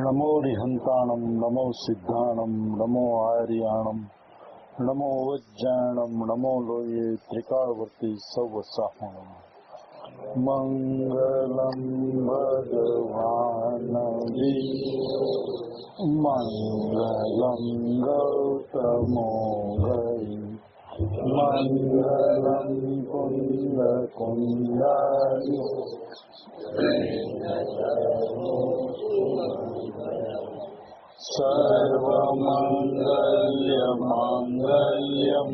नमो रिहंताणं नमो सिद्धाणं नमो आर्याणं नमो वज्जाणं नमो लोये त्रिकालवर्ती सवसाहणम् मंगलम भगवान मंगलम गौतमो गई मंगलम कुंद कुंडाय सर्वमंगल्य मांगल्यम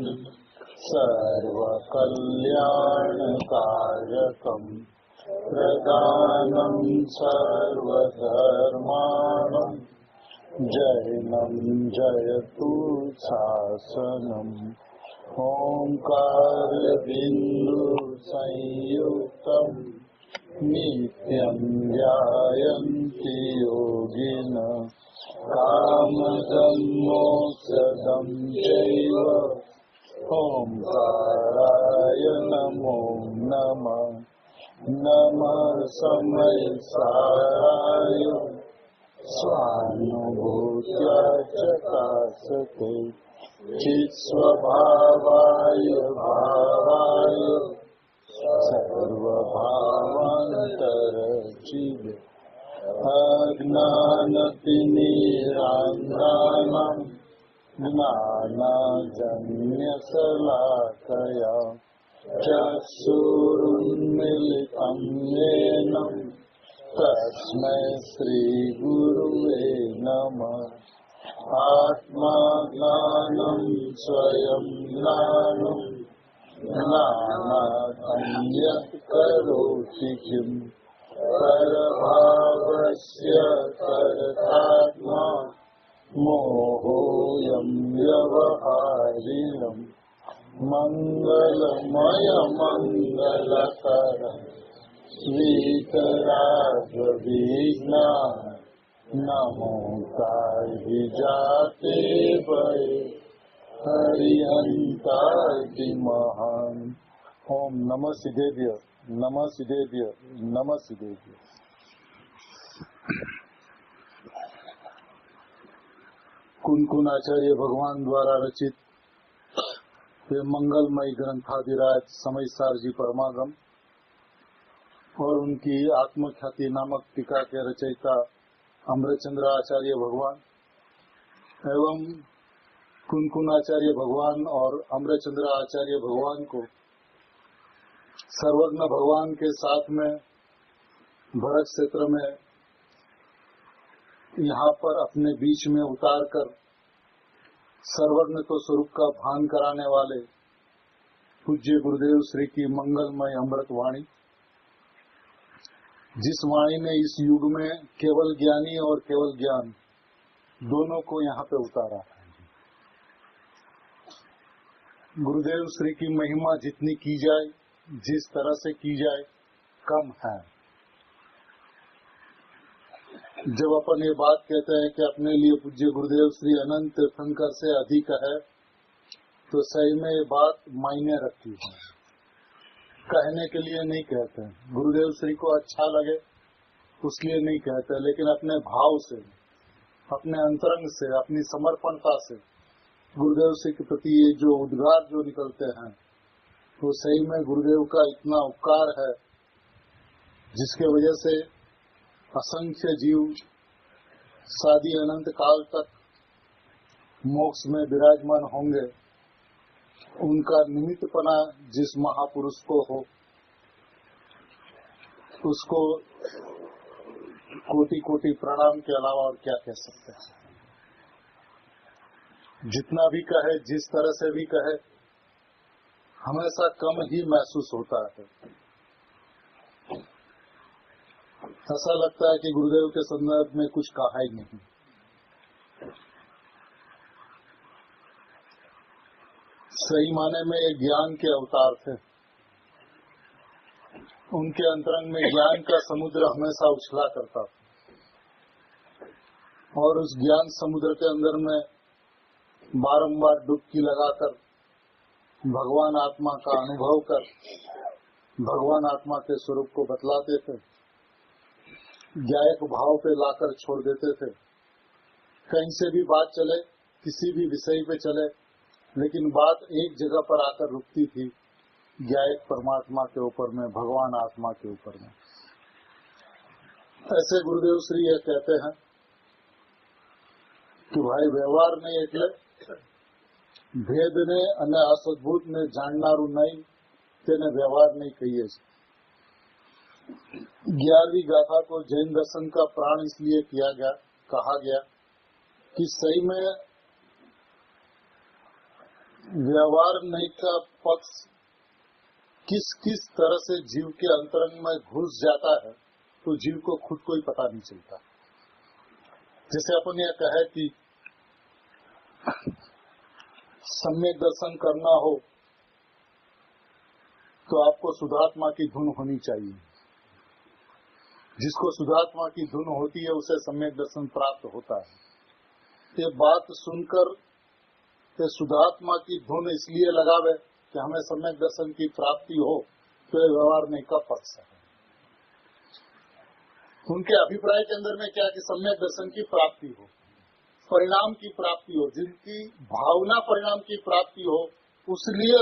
सर्वकल्याणकारकम् प्रदानं सर्वधर्माणां जैनं जयतु शासनम् ओंकार बिंदु संयुक्तम् नित्यं ध्यायन्ति योगिनः कामदं मोक्षदं चैव ओंकाराय नमो नमः नमः समयसाराय स्वानुभूत्या चकासते चित्स्वभावाय भावाय सर्वभावान्तरजीवे अज्ञानतिमिरान्धानां ज्ञानाजन्यशलाकया चक्षुरुन्मीलितं येन तस्मै श्रीगुरुवे नमः आत्माज्ञानं स्वयं ज्ञानं ज्ञानात् करोति किम् परभावस्य परतात्मा मोहोऽयं व्यवहारिणम् मंगलमय मंगलकर वीतरागविघ्ना नमोऽस्ताय जाते वै हरिहंताय महान। ओम नमः सिद्धेभ्य नमः सिद्धेभ्य नमः सिद्धेभ्य। कुन आचार्य भगवान द्वारा रचित वे मंगलमय ग्रंथाधिराज समयसार जी परमागम और उनकी आत्मख्याति नामक टीका के रचयिता अमृतचंद्र आचार्य भगवान एवं कुन आचार्य भगवान और अमृतचंद्र आचार्य भगवान को सर्वज्ञ भगवान के साथ में भरत क्षेत्र में यहाँ पर अपने बीच में उतार कर सर्वज्ञ तो स्वरूप का भान कराने वाले पूज्य गुरुदेव श्री की मंगलमय अमृत वाणी, जिस वाणी ने इस युग में केवल ज्ञानी और केवल ज्ञान दोनों को यहाँ पे उतारा है। गुरुदेव श्री की महिमा जितनी की जाए, जिस तरह से की जाए, कम है। जब अपन ये बात कहते हैं कि अपने लिए पूज्य गुरुदेव श्री अनंत तीर्थंकर से अधिक है, तो सही में ये बात मायने रखती है। कहने के लिए नहीं कहते, गुरुदेव श्री को अच्छा लगे उसलिए नहीं कहते, लेकिन अपने भाव से, अपने अंतरंग से, अपनी समर्पणता से गुरुदेव श्री के प्रति ये जो उद्गार जो निकलते हैं, तो सही में गुरुदेव का इतना उपकार है, जिसके वजह से असंख्य जीव सादी अनंत काल तक मोक्ष में विराजमान होंगे। उनका निमित्तपना जिस महापुरुष को हो, उसको कोटि कोटि प्रणाम के अलावा और क्या कह सकते हैं। जितना भी कहे, जिस तरह से भी कहे, हमेशा कम ही महसूस होता है। ऐसा लगता है कि गुरुदेव के संदर्भ में कुछ कहा ही नहीं। सही माने में ये ज्ञान के अवतार थे। उनके अंतरंग में ज्ञान का समुद्र हमेशा उछला करता था, और उस ज्ञान समुद्र के अंदर में बारंबार डुबकी लगाकर भगवान आत्मा का अनुभव कर भगवान आत्मा के स्वरूप को बतलाते थे। ज्ञायक भाव पे लाकर छोड़ देते थे। कहीं से भी बात चले, किसी भी विषय पे चले, लेकिन बात एक जगह पर आकर रुकती थी, ज्ञायक परमात्मा के ऊपर में, भगवान आत्मा के ऊपर में। ऐसे गुरुदेव श्री ये कहते हैं कि भाई व्यवहार नहीं એટલે ભેદને અને અસદભૂતને જાણનારું નહીં તેને વ્યવહાર नहीं कहिए। 11वीं गाथा को जैन दर्शन का प्राण इसलिए कहा गया कि सही में व्यवहार नहीं का पक्ष किस किस तरह से जीव के अंतरंग में घुस जाता है तो जीव को खुद को ही पता नहीं चलता। जैसे अपन यह कहे कि सम्यक दर्शन करना हो तो आपको शुद्धात्मा की धुन होनी चाहिए। जिसको शुद्धात्मा की धुन होती है उसे सम्यक दर्शन प्राप्त होता है। ये बात सुनकर के शुद्धात्मा की धुन इसलिए लगावे कि हमें सम्यक दर्शन की प्राप्ति हो तो ये व्यवहार नहीं का पक्ष है। उनके अभिप्राय के अंदर में क्या कि सम्यक दर्शन की प्राप्ति हो, परिणाम की प्राप्ति हो, जिनकी भावना परिणाम की प्राप्ति हो, उसलिए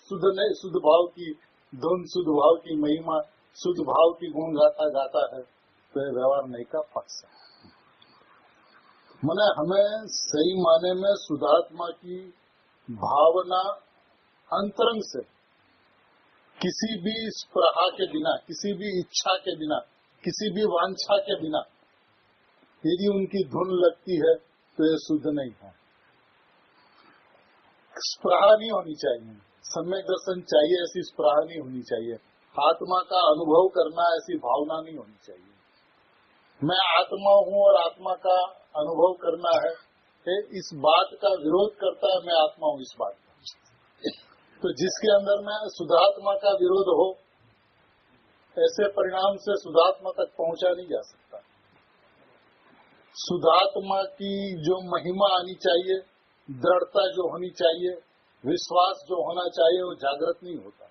शुद्ध भाव की धुन, शुद्ध भाव की महिमा, शुद्ध भाव की गुण गाता है तो ये व्यवहार नहीं का पक्ष है। माने हमें सही माने में शुद्धात्मा की भावना अंतरंग से किसी भी स्पृहा के बिना, किसी भी इच्छा के बिना, किसी भी वांछा के बिना यदि उनकी धुन लगती है तो ये शुद्ध नहीं है। स्पृहा नहीं होनी चाहिए, सम्यक दर्शन चाहिए ऐसी स्पृहा नहीं होनी चाहिए। आत्मा का अनुभव करना ऐसी भावना नहीं होनी चाहिए। मैं आत्मा हूँ और आत्मा का अनुभव करना है, इस बात का विरोध करता है मैं आत्मा हूँ इस बात का। तो जिसके अंदर में शुद्धात्मा का विरोध हो, ऐसे परिणाम से शुद्धात्मा तक पहुंचा नहीं जा सकता। शुद्धात्मा की जो महिमा आनी चाहिए, दृढ़ता जो होनी चाहिए, विश्वास जो होना चाहिए, वो जागृत नहीं होता।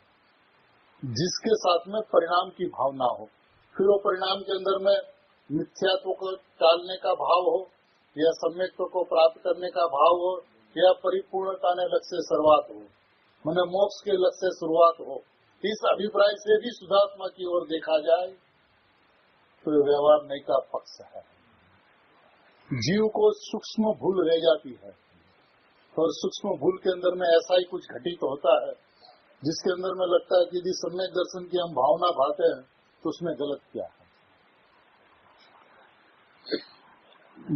जिसके साथ में परिणाम की भावना हो, फिर वो परिणाम के अंदर में मिथ्यात्व को टालने का भाव हो, या सम्यक्त्व को प्राप्त करने का भाव हो, या परिपूर्णता ने लक्ष्य से शुरुआत हो, माने मोक्ष के लक्ष्य से शुरुआत हो, इस अभिप्राय से भी शुद्धात्मा की ओर देखा जाए तो व्यवहार नहीं का पक्ष है। जीव को सूक्ष्म भूल रह जाती है और सूक्ष्म भूल के अंदर में ऐसा ही कुछ घटित होता है जिसके अंदर में लगता है कि यदि सम्यक दर्शन की हम भावना भाते हैं तो उसमें गलत क्या है।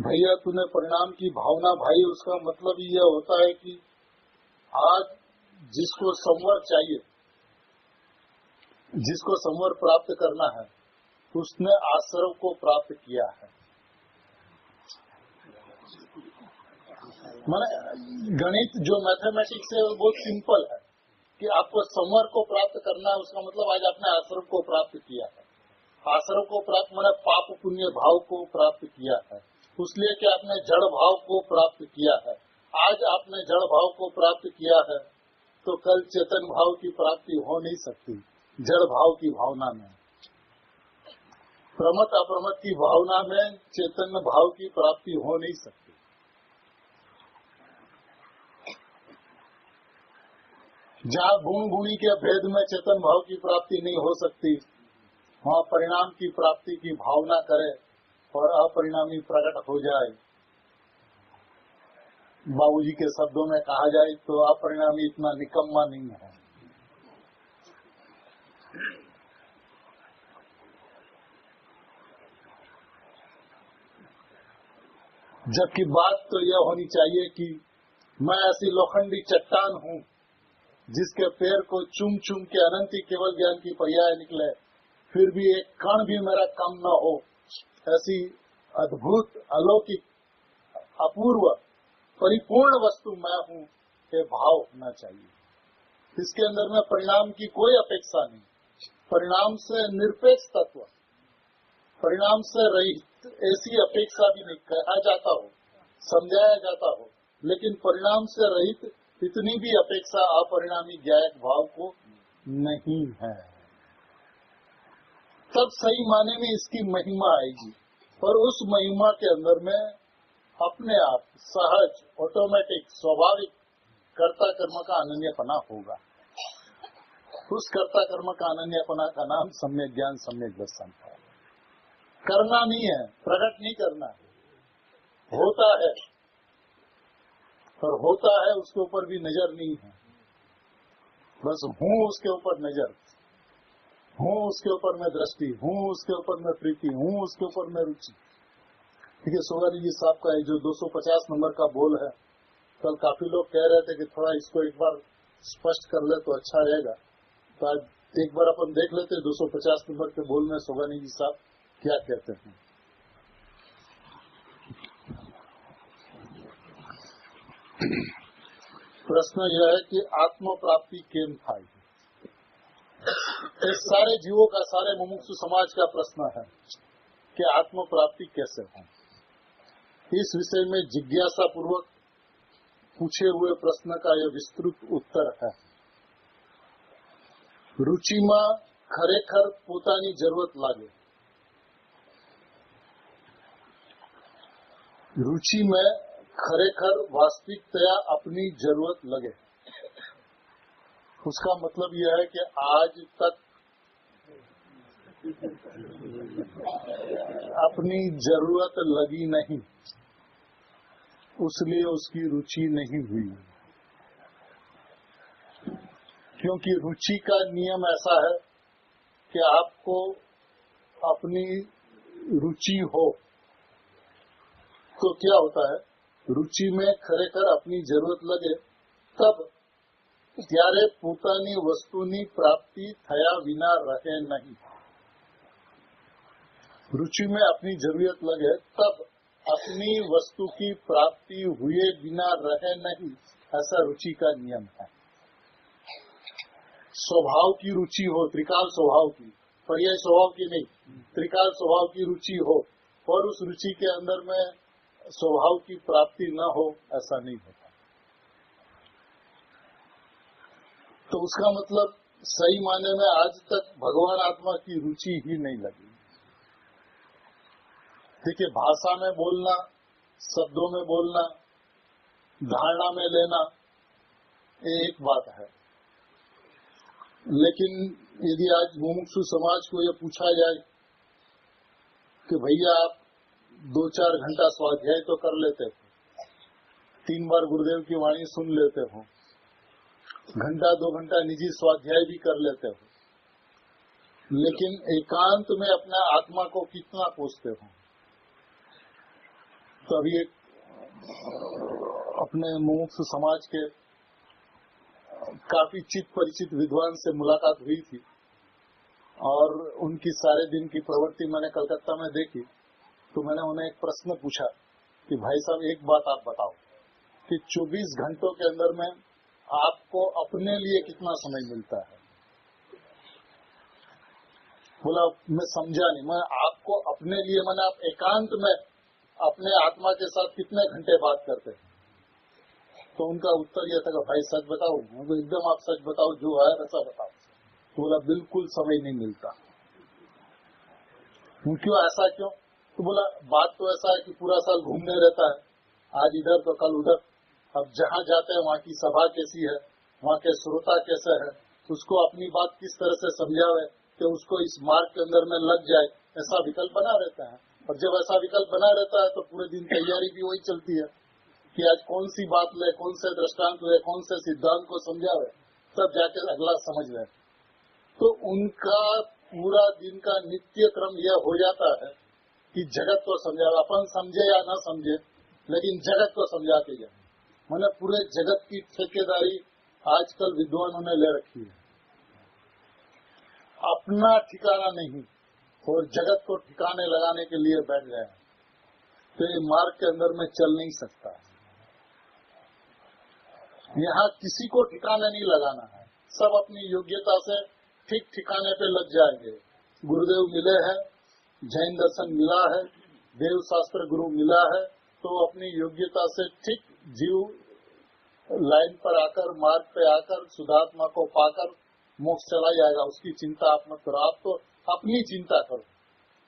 भैया तूने परिणाम की भावना भाई, उसका मतलब यह होता है कि आज जिसको संवर चाहिए, जिसको संवर प्राप्त करना है, उसने आश्रव को प्राप्त किया है। माने गणित जो मैथमेटिक्स है वो बहुत सिंपल है कि आपको संवर को प्राप्त करना है, उसका मतलब आज आपने आश्रव को प्राप्त किया है। आश्रव को प्राप्त माने पाप पुण्य भाव को प्राप्त किया है, उसलिए कि आपने जड़ भाव को प्राप्त किया है। आज आपने जड़ भाव को प्राप्त किया है तो कल चेतन भाव की प्राप्ति हो नहीं सकती। जड़ भाव की भावना में, प्रमत अप्रमत की भावना में चेतन भाव की प्राप्ति हो नहीं सकती। जहाँ गुण गुणी के भेद में चेतन भाव की प्राप्ति नहीं हो सकती, वहाँ परिणाम की प्राप्ति की भावना करे और अपरिणामी प्रकट हो जाए। बाबूजी के शब्दों में कहा जाए तो अपरिणामी इतना निकम्मा नहीं है। जबकि बात तो यह होनी चाहिए कि मैं ऐसी लोखंडी चट्टान हूँ जिसके पैर को चुम चुम के अनंत केवल ज्ञान की पर्याय निकले, फिर भी एक कण भी मेरा कम न हो, ऐसी अद्भुत अलौकिक अपूर्व परिपूर्ण वस्तु मैं हूँ, ये भाव होना चाहिए। इसके अंदर में परिणाम की कोई अपेक्षा नहीं, परिणाम से निरपेक्ष तत्व, परिणाम से रहित ऐसी अपेक्षा भी नहीं कहा जाता हो, समझाया जाता हो, लेकिन परिणाम से रहित इतनी भी अपेक्षा अपरिणामी ज्ञायक भाव को नहीं है। तब सही माने में इसकी महिमा आएगी। और उस महिमा के अंदर में अपने आप सहज ऑटोमेटिक स्वाभाविक कर्ता कर्म का अनन्यपना होगा। उस कर्ता कर्म का अनन्यपना का नाम सम्यक ज्ञान सम्यक दर्शन है। करना नहीं है, प्रकट नहीं करना है, होता है, और होता है उसके ऊपर भी नजर नहीं है, बस हूँ उसके ऊपर नजर, हूँ उसके ऊपर मैं दृष्टि, हूँ उसके ऊपर मैं प्रीति, हूँ उसके ऊपर मैं रुचि। ठीक है, सोगानी जी साहब का जो 250 नंबर का बोल है, कल काफी लोग कह रहे थे कि थोड़ा इसको एक बार स्पष्ट कर ले तो अच्छा रहेगा, तो आज एक बार अपन देख लेते 250 नंबर के बोल में सोगानी जी साहब क्या कहते हैं। प्रश्न यह है कि आत्म प्राप्ति केम थाई। इस सारे जीवों का, सारे मुमुक्षु समाज का प्रश्न है कि आत्म प्राप्ति कैसे हो। इस विषय में जिज्ञासा पूर्वक पूछे हुए प्रश्न का यह विस्तृत उत्तर है। रुचिमा खरेखर पोतानी जरूरत लागे। रुचि में खरेखर वास्तविकतया अपनी जरूरत लगे। उसका मतलब यह है कि आज तक अपनी जरूरत लगी नहीं, उसलिए उसकी रुचि नहीं हुई। क्योंकि रुचि का नियम ऐसा है कि आपको अपनी रुचि हो तो क्या होता है, रुचि में खरेखर अपनी जरूरत लगे तब ત્યારે પોતાની વસ્તુની પ્રાપ્તિ થયા વિના રહે नहीं। रुचि में अपनी जरूरत लगे तब अपनी वस्तु की प्राप्ति हुए बिना रहे नहीं, ऐसा रुचि का नियम है। स्वभाव की रुचि हो, त्रिकाल स्वभाव की, पर्याय स्वभाव की नहीं, त्रिकाल स्वभाव की रुचि हो और उस रुचि के अंदर में स्वभाव की प्राप्ति न हो, ऐसा नहीं होता। तो उसका मतलब सही मायने में आज तक भगवान आत्मा की रुचि ही नहीं लगी। देखिए, भाषा में बोलना, शब्दों में बोलना, धारणा में लेना, ये एक बात है। लेकिन यदि आज मुमुक्षु समाज को यह पूछा जाए कि भैया आप 2-4 घंटा स्वाध्याय तो कर लेते हो, 3 बार गुरुदेव की वाणी सुन लेते हो, घंटा 2 घंटा निजी स्वाध्याय भी कर लेते हो, लेकिन एकांत में अपना आत्मा को कितना पूछते हो। तो अभी एक अपने मुमुक्षु समाज के काफी चित परिचित विद्वान से मुलाकात हुई थी और उनकी सारे दिन की प्रवृत्ति मैंने कलकत्ता में देखी। तो मैंने उन्हें एक प्रश्न पूछा कि भाई साहब एक बात आप बताओ कि 24 घंटों के अंदर में आपको अपने लिए कितना समय मिलता है। बोला मैं समझा नहीं, मैं आपको अपने लिए, मैंने आप एकांत में अपने आत्मा के साथ कितने घंटे बात करते हैं। तो उनका उत्तर यह था कि भाई सच बताओ, तो एकदम आप सच बताओ, जो है वैसा बताओ। तो बोला बिल्कुल समय नहीं मिलता। क्यों, ऐसा क्यों? तो बोला बात तो ऐसा है कि पूरा साल घूमने रहता है, आज इधर तो कल उधर। अब जहाँ जाते हैं वहाँ की सभा कैसी है, वहाँ के श्रोता कैसे है, उसको अपनी बात किस तरह से समझावे कि उसको इस मार्ग के अंदर में लग जाए, ऐसा विकल्प बना रहता है। और जब ऐसा विकल्प बना रहता है तो पूरे दिन तैयारी भी वही चलती है कि आज कौन सी बात ले, कौन से दृष्टांत ले, कौन से सिद्धांत को समझावे, तब जाके अगला समझ ले। तो उनका पूरा दिन का नित्य क्रम यह हो जाता है कि जगत को समझावे। अपन समझे या न समझे, लेकिन जगत को समझा के जाए। मैंने पूरे जगत की ठेकेदारी आजकल विद्वानों ने ले रखी है। अपना ठिकाना नहीं और जगत को ठिकाने लगाने के लिए बैठ गए, तो ये मार्ग के अंदर में चल नहीं सकता। यहाँ किसी को ठिकाने नहीं लगाना है, सब अपनी योग्यता से ठीक ठिकाने पे लग जाएंगे। गुरुदेव मिले हैं, जैन दर्शन मिला है, देव शास्त्र गुरु मिला है, तो अपनी योग्यता से ठीक जीव लाइन पर आकर, मार्ग पे आकर, शुद्धात्मा को पाकर मोक्ष चला जाएगा। उसकी चिंता आप मत करो, आप तो अपनी चिंता करो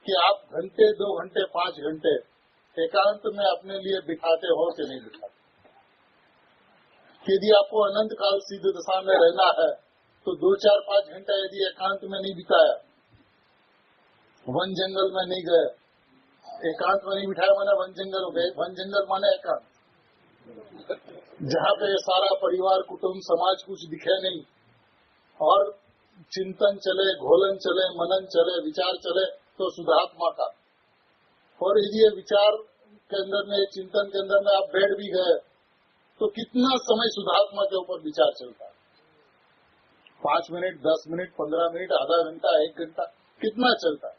कि आप घंटे 2 घंटे 5 घंटे एकांत में अपने लिए बिठाते हो कि नहीं बिठाते? यदि आपको अनंत काल सिद्ध दशा में रहना है तो 2 4 5 घंटा यदि एकांत में नहीं बिताया, वन जंगल में नहीं गए, एकांत में नहीं बिठाया माने वन जंगल हो गए, वन जंगल माने एकांत, जहाँ पे सारा परिवार कुटुंब समाज कुछ दिखे नहीं और चिंतन चले, घोलन चले, मनन चले, विचार चले, तो शुद्धात्मा का। और यदि ये विचार के अंदर में, चिंतन के अंदर में आप बैठ भी गए तो कितना समय शुद्धात्मा के ऊपर विचार चलता है? 5 मिनट, 10 मिनट, 15 मिनट, आधा घंटा, 1 घंटा, कितना चलता है?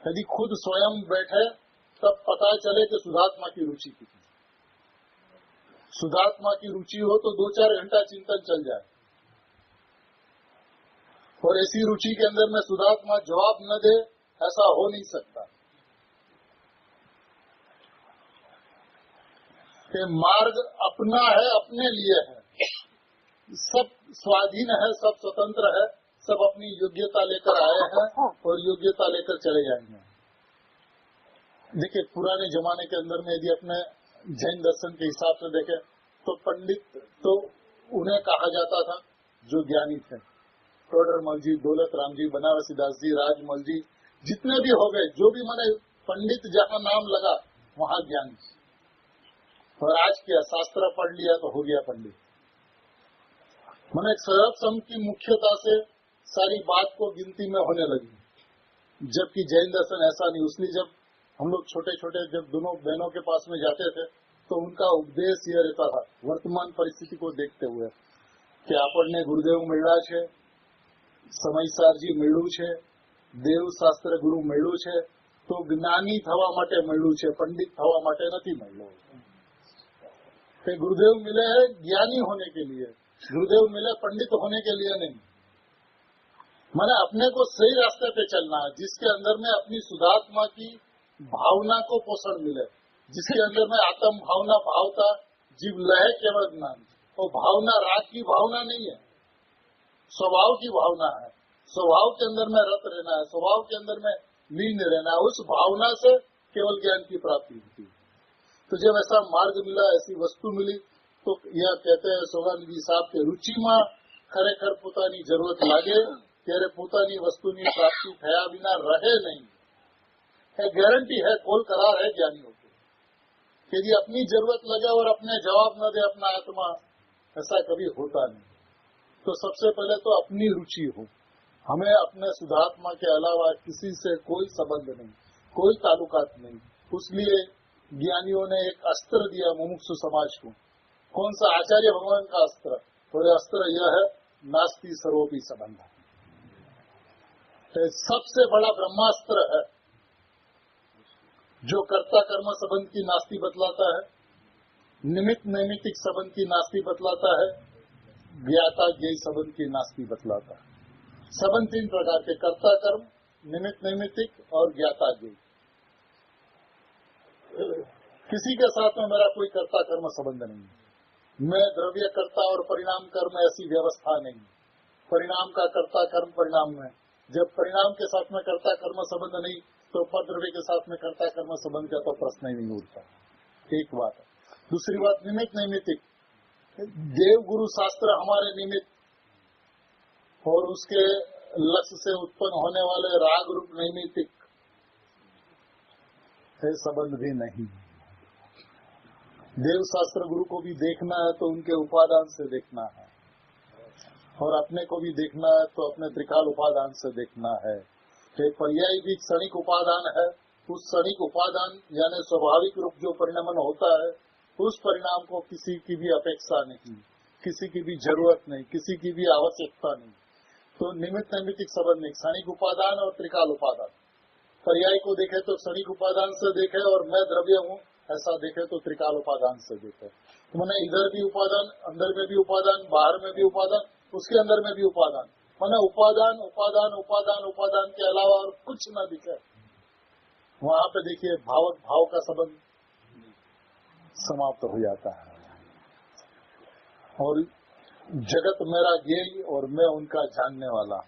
यदि खुद स्वयं बैठे तब पता चले कि शुद्धात्मा की रुचि कितनी। शुद्धात्मा की रुचि हो तो 2 4 घंटा चिंतन चल जाए, और ऐसी रुचि के अंदर में शुद्धात्मा जवाब न दे, ऐसा हो नहीं सकता। कि मार्ग अपना है, अपने लिए है, सब स्वाधीन है, सब स्वतंत्र है, सब अपनी योग्यता लेकर आए हैं और योग्यता लेकर चले जाएंगे। देखिए, पुराने जमाने के अंदर में यदि अपने जैन दर्शन के हिसाब से देखें तो पंडित तो उन्हें कहा जाता था जो ज्ञानी थे। टोडरमल जी, दौलत राम जी, बनारसी दास जी, राजमल जी, जितने भी हो गए, जो भी माने पंडित जहाँ नाम लगा वहाँ ज्ञानी। और आज क्या, शास्त्र पढ़ लिया तो हो गया पंडित। मैंने सर्वसम की मुख्यता से सारी बात को गिनती में होने लगी, जबकि जैन दर्शन ऐसा नहीं। उसलिए जब हम लोग छोटे छोटे जब दोनों बहनों के पास में जाते थे तो उनका उपदेश यह रहता था, वर्तमान परिस्थिति को देखते हुए, कि આપણને ગુરુદેવ મળ્યા છે, સમયસારજી મળ્યું છે, દેવશાસ્ત્ર ગુરુ મળ્યું છે, તો જ્ઞાની થવા માટે મળ્યું છે, पंडित થવા માટે નથી મળ્યું। गुरुदेव मिले हैं ज्ञानी होने के लिए, गुरुदेव मिले पंडित होने के लिए नहीं। मैंने अपने को सही रास्ते पे चलना है, जिसके अंदर में अपनी शुद्धात्मा की भावना को पोषण मिले, जिसके अंदर में आत्म भावना भावता जीव लहे केवल ज्ञान। वो भावना राग की भावना नहीं है, स्वभाव की भावना है। स्वभाव के अंदर में रत रहना है, स्वभाव के अंदर में लीन रहना है। उस भावना से केवल ज्ञान की प्राप्ति होती है। तो जब ऐसा मार्ग मिला, ऐसी वस्तु मिली, तो यह कहते हैं सोगानजी साहब के रुचि में खरेखर पोतानी जरूरत लागे ત્યારે પોતાની વસ્તુની પ્રાપ્તિ થયા વિના રહે नहीं। है गारंटी है, कोल करार है ज्ञानियों को, यदि अपनी जरूरत लगे और अपने जवाब न दे अपना आत्मा, ऐसा कभी होता नहीं। तो सबसे पहले तो अपनी रुचि हो। हमें अपने शुद्धात्मा के अलावा किसी से कोई संबंध नहीं, कोई ताल्लुकात नहीं। उसलिए ज्ञानियों ने एक अस्त्र दिया मुमुक्षु समाज को। कौन सा? आचार्य भगवान का अस्त्र। और अस्त्र यह है, नास्ति सर्वोपि संबंध। सबसे बड़ा ब्रह्मास्त्र है जो कर्ता कर्म संबंध की नास्ति बतलाता है, निमित्त नैमित्तिक संबंध की नास्ति बतलाता है, ज्ञाता ज्ञेय संबंध की नास्ति बतलाता है। संबंध 3 प्रकार के, कर्ता कर्म, निमित्त नैमित्तिक और ज्ञाता ज्ञेय। किसी के साथ में मेरा कोई कर्ता कर्म संबंध नहीं है। मैं द्रव्य कर्ता और परिणाम कर्म ऐसी व्यवस्था नहीं। परिणाम का कर्ता कर्म परिणाम में, जब परिणाम के साथ में कर्ता कर्म संबंध नहीं तो पर द्रव्य के साथ में कर्ता कर्म संबंध का तो प्रश्न ही नहीं उठता। एक बात है। दूसरी बात, निमित्त नैमित्तिक। देव गुरु शास्त्र हमारे निमित्त और उसके लक्ष्य से उत्पन्न होने वाले राग रूप नैमित्तिक संबंध भी नहीं। देव शास्त्र गुरु को भी देखना है तो उनके उपादान से देखना है, और अपने को भी देखना है तो अपने त्रिकाल उपादान से देखना है। एक पर्यायी भी क्षणिक उपादान है, उस क्षणिक उपादान यानी स्वाभाविक रूप जो परिणमन होता है, उस परिणाम को किसी की भी अपेक्षा नहीं, किसी की भी जरूरत नहीं, किसी की भी आवश्यकता नहीं। तो निमित्त नैमित्तिक संबंध नहीं, क्षणिक उपादान और त्रिकाल उपादान। पर्याय को देखे तो क्षणिक उपादान से देखे, और मैं द्रव्य हूँ ऐसा देखे तो त्रिकाल उपादान से देखे। तो मैंने इधर भी उपादान, अंदर में भी उपादान, बाहर में भी उपादान, उसके अंदर में भी उपादान। मैंने उपादान उपादान उपादान उपादान के अलावा और कुछ न दिखे। वहाँ पे देखिए भावक भाव का संबंध समाप्त हो जाता है, और जगत मेरा ज्ञेय और मैं उनका जानने वाला।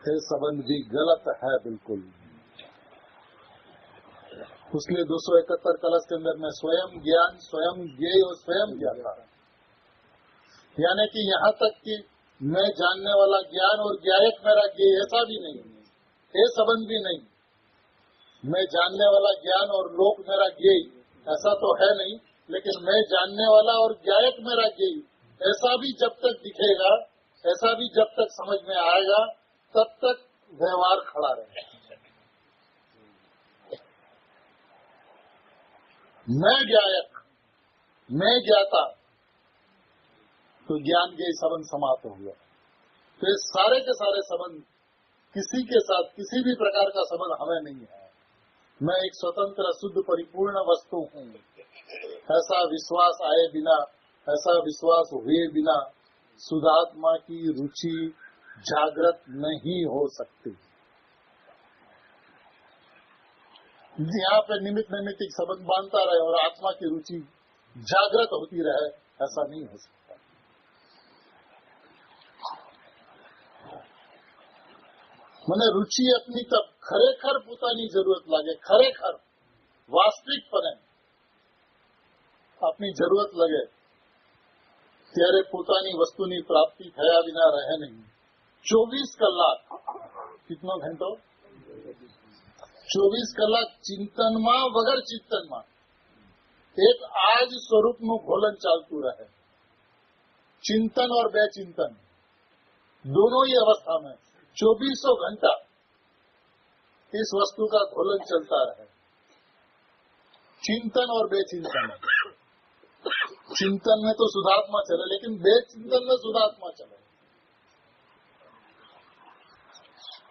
ये संबंध भी गलत है बिल्कुल। उसलिए 271 कलश के अंदर में स्वयं ज्ञान, स्वयं ज्ञेय और स्वयं ज्ञाता, यानी कि यहाँ तक कि मैं जानने वाला ज्ञान और ज्ञायक मेरा ज्ञेय, ऐसा भी नहीं, ये संबंध भी नहीं। मैं जानने वाला ज्ञान और लोक मेरा ज्ञेय, ऐसा तो है नहीं, लेकिन मैं जानने वाला और ज्ञायक मेरा ज्ञेय, ऐसा भी जब तक दिखेगा, ऐसा भी जब तक समझ में आएगा, तब तक व्यवहार खड़ा रहेगा। मैं ज्ञायक, मैं ज्ञाता, तो ज्ञान के संबंध समाप्त हो गया। तो ये सारे के सारे संबंध किसी के साथ किसी भी प्रकार का संबंध हमें नहीं है। मैं एक स्वतंत्र शुद्ध परिपूर्ण वस्तु हूँ, ऐसा विश्वास आए बिना, ऐसा विश्वास हुए बिना शुद्धात्मा की रुचि जागृत नहीं हो सकती। यहाँ पे निमित्त नैमित्तिक संबंध बांधता रहे और आत्मा की रुचि जागृत होती रहे, ऐसा नहीं हो सकता। મને રુચિ अपनी तब खरेखर પોતાની જરૂરત લાગે, ખરેખર વાસ્તવિકપણે આપની જરૂરત લગે, ત્યારે પોતાની વસ્તુની પ્રાપ્તિ થયા વિના રહે નહીં। 24 કલાક, कितनो घंटो 24 કલાક ચિંતનમાં વગર ચિંતનમાં એક આજ સ્વરૂપનું ઘોલન ચાલતું રહે। चिंतन और बेचिंतन दोनों ही अवस्था में 24 घंटा इस वस्तु का घोलन चलता रहे। चिंतन और बेचिंतन, चिंतन में तो शुद्धात्मा चले, लेकिन बेचिंतन में शुद्धात्मा चले।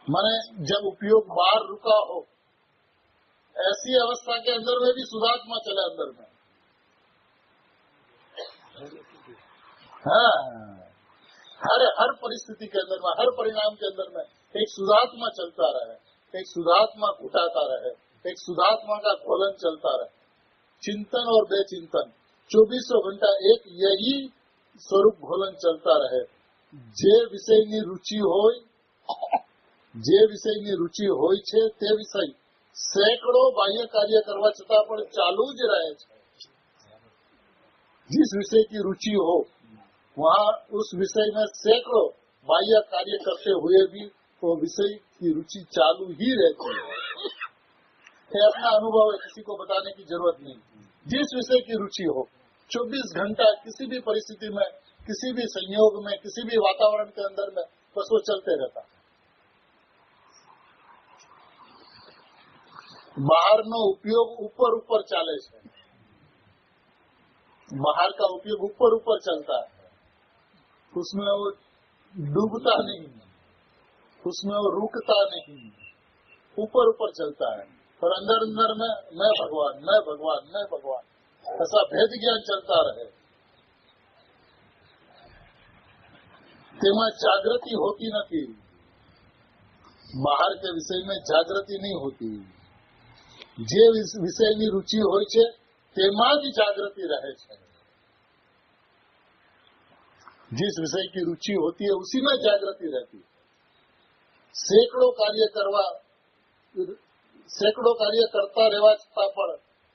माने जब उपयोग बाहर रुका हो, ऐसी अवस्था के अंदर में भी शुद्धात्मा चले अंदर में। हाँ, हर परिस्थिति के अंदर में, हर परिणाम के अंदर में एक शुद्धात्मा चलता रहे, एक शुद्धात्मा घुटाता रहे, एक शुद्धात्मा का घोलन चलता रहे। चिंतन और बेचिंतन 24 घंटा एक यही स्वरूप घोलन चलता रहे। जे विषयनी रुचि होय, जे विषयनी रुचि होय छे ते विषय सैकड़ों बाह्य कार्य करवा छतां पण चालू ज रहे छे। जिस विषय की रुचि हो वहाँ उस विषय में सैकड़ों बाह्य कार्य करते हुए भी तो विषय की रुचि चालू ही रहती है। ये अपना अनुभव है, किसी को बताने की जरूरत नहीं। जिस विषय की रुचि हो 24 घंटा किसी भी परिस्थिति में, किसी भी संयोग में, किसी भी वातावरण के अंदर में बस वो चलते रहता है। बाहर नो उपयोग ऊपर ऊपर चाले छे, बाहर का उपयोग ऊपर ऊपर चलता है, उसमें वो डूबता नहीं, उसमें वो रुकता नहीं, ऊपर ऊपर चलता है। और अंदर अंदर में मैं भगवान, मैं भगवान, मैं भगवान, ऐसा भेद ज्ञान चलता रहे। तेमा जागृति होती नहीं, बाहर के विषय में जागृति नहीं होती। जे विषय की रुचि होय छे तेमा ज जागृति रहे छे। जिस विषय की रुचि होती है उसी में जागृति रहती है। सैकड़ों कार्य करता रहवा छतां पण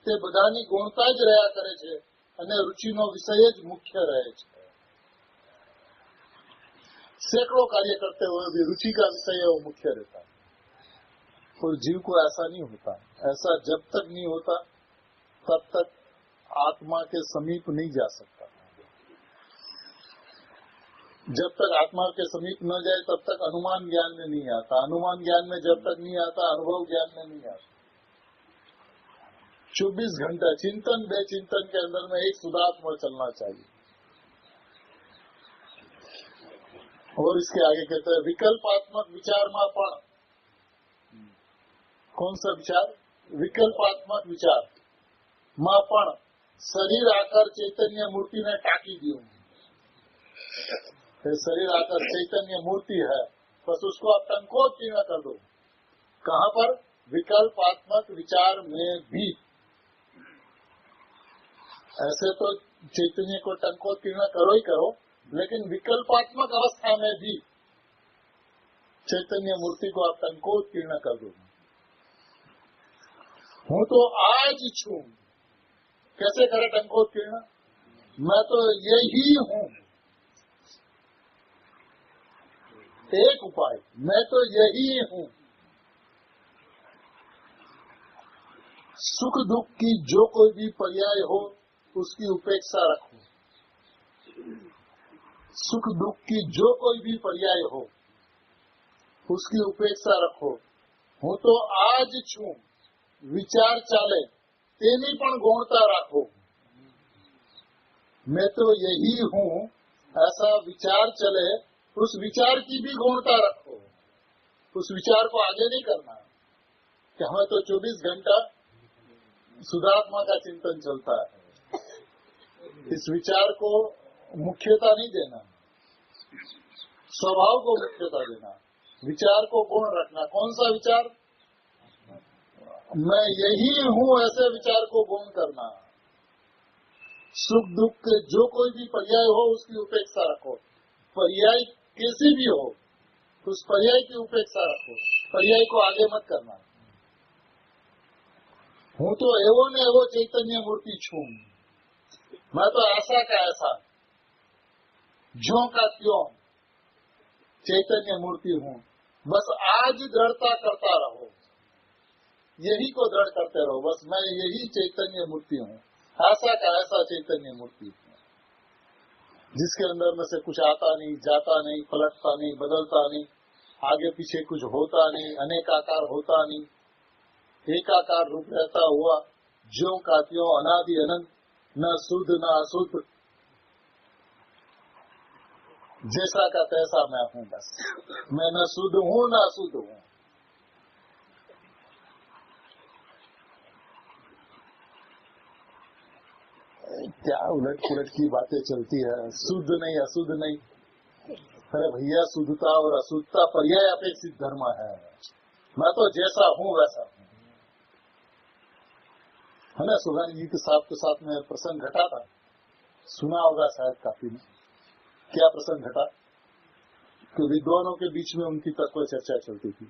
ते बधानी गुणता ज रह्या करे छे अने रुचिनो विषय ज मुख्य रहे छे। सैकड़ों कार्य करते हुए भी रुचि का विषय वो मुख्य रहता है। और जीव को ऐसा नहीं होता। ऐसा जब तक नहीं होता तब तक आत्मा के समीप नहीं जा सकता। जब तक आत्मा के समीप न जाए तब तक अनुमान ज्ञान में नहीं आता। अनुमान ज्ञान में जब तक नहीं आता अनुभव ज्ञान में नहीं आता। 24 घंटा चिंतन बेचिंतन के अंदर में एक शुद्धात्मा चलना चाहिए। और इसके आगे कहते हैं विकल्पात्मक विचार में पण। कौन सा विचार? विकल्पात्मक विचार में पण शरीर आकार चैतन्य मूर्ति ने टाकी दियो। शरीर आकर चैतन्य मूर्ति है, बस उसको आप टंकोत्तीर्ण कर दो। कहाँ पर? विकल्पात्मक विचार में भी। ऐसे तो चैतन्य को टंकोत्तीर्ण करो ही करो, लेकिन विकल्पात्मक अवस्था में भी चैतन्य मूर्ति को आप टंकोत्कीर्ण कर दो। हूँ तो आज छू, कैसे करे टंकोत्कीर्ण? मैं तो यही हूँ। एक उपाय, मैं तो यही हूँ। सुख दुख की जो कोई भी पर्याय हो उसकी उपेक्षा रखो। सुख दुख की जो कोई भी पर्याय हो उसकी उपेक्षा रखो। हूँ तो आज छू, विचार चाले तेनी पण गौणता राखो। मैं तो यही हूँ ऐसा विचार चले, उस विचार की भी गौणता रखो। उस विचार को आगे नहीं करना कि हमें तो 24 घंटा सुधात्मा का चिंतन चलता है। इस विचार को मुख्यता नहीं देना, स्वभाव को मुख्यता देना, विचार को गौण रखना। कौन सा विचार? मैं यही हूँ ऐसे विचार को गौण करना। सुख दुख के जो कोई भी पर्याय हो उसकी उपेक्षा रखो। पर्याय कैसे भी हो उस पर्याय की उपेक्षा रखो, पर्याय को आगे मत करना। हूँ तो एवो ने एवो चैतन्य मूर्ति छू, मैं तो ऐसा का ऐसा, ज्यों का त्यों चैतन्य मूर्ति हूँ। बस आज दृढ़ता करता रहो, यही को दृढ़ करते रहो। बस मैं यही चैतन्य मूर्ति हूँ, ऐसा का ऐसा चैतन्य मूर्ति हूँ, जिसके अंदर में से कुछ आता नहीं, जाता नहीं, पलटता नहीं, बदलता नहीं, आगे पीछे कुछ होता नहीं, अनेकाकार होता नहीं, एकाकार रूप रहता हुआ, ज्यों का त्यों अनादि अनंत, न शुद्ध न अशुद्ध, जैसा का तैसा मैं हूँ। बस मैं न शुद्ध हूँ न अशुद्ध हूँ। क्या उलट पुलट की बातें चलती है, शुद्ध नहीं अशुद्ध नहीं। अरे भैया, शुद्धता और अशुद्धता पर्याय अपेक्षित धर्म है। मैं तो जैसा हूँ वैसा हूँ, है ना। सुभान जी के साथ में प्रसंग घटा था, सुना होगा शायद काफी ने। क्या प्रसंग घटा कि विद्वानों के बीच में उनकी तत्व चर्चा चलती थी।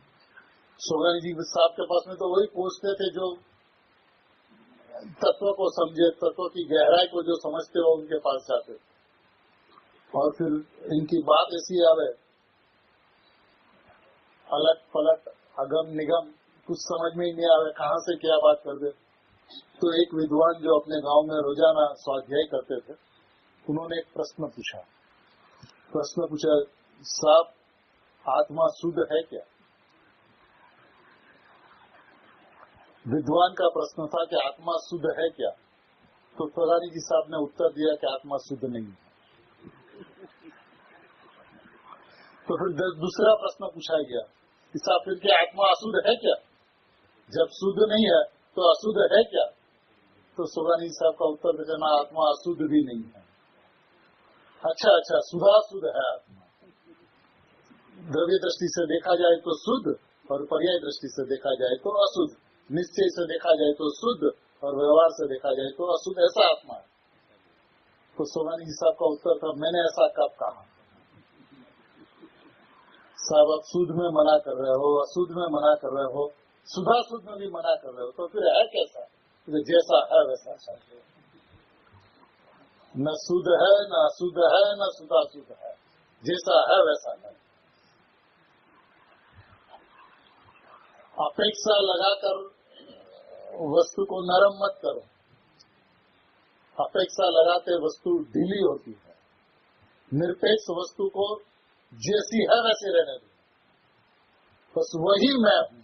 सुभान जी साहब के पास में तो वही पूछते थे जो तत्व को समझे, तत्व की गहराई को जो समझते हो उनके पास जाते। और फिर इनकी बात ऐसी आवे, अलट पलट अगम निगम कुछ समझ में ही नहीं आवे, कहाँ से क्या बात कर दे। तो एक विद्वान जो अपने गांव में रोजाना स्वाध्याय करते थे, उन्होंने एक प्रश्न पूछा। साहब, आत्मा शुद्ध है क्या? विद्वान का प्रश्न था कि आत्मा शुद्ध है क्या? तो फरारी जी साहब ने उत्तर दिया कि आत्मा शुद्ध नहीं है। तो फिर दूसरा प्रश्न पूछा गया कि साहब फिर क्या आत्मा अशुद्ध है क्या? जब शुद्ध नहीं है तो अशुद्ध है क्या? तो सुभानी साहब का उत्तर देना, आत्मा अशुद्ध भी नहीं है। अच्छा, शुद्धा शुद्ध है आत्मा। द्रव्य दृष्टि से देखा जाए तो शुद्ध, और पर्याय दृष्टि से देखा जाए तो अशुद्ध, निश्चय से देखा जाए तो शुद्ध, और व्यवहार से देखा जाए तो अशुद्ध, ऐसा आत्मा है। तो सोमानी जी साहब का उत्तर था, मैंने ऐसा कब कहा? साहब, आप शुद्ध में मना कर रहे हो, अशुद्ध में मना कर रहे हो, शुद्धा शुद्ध में भी मना कर रहे हो, तो फिर है कैसा? जैसा है वैसा है। न शुद्ध है, न अशुद्ध है, न शुद्धा शुद्ध है, जैसा है वैसा है। अपेक्षा लगाकर वस्तु को नरम मत करो। अपेक्षा लगाते वस्तु ढीली होती है। निरपेक्ष वस्तु को जैसी है वैसे रहने दो। बस वही मैं हूँ,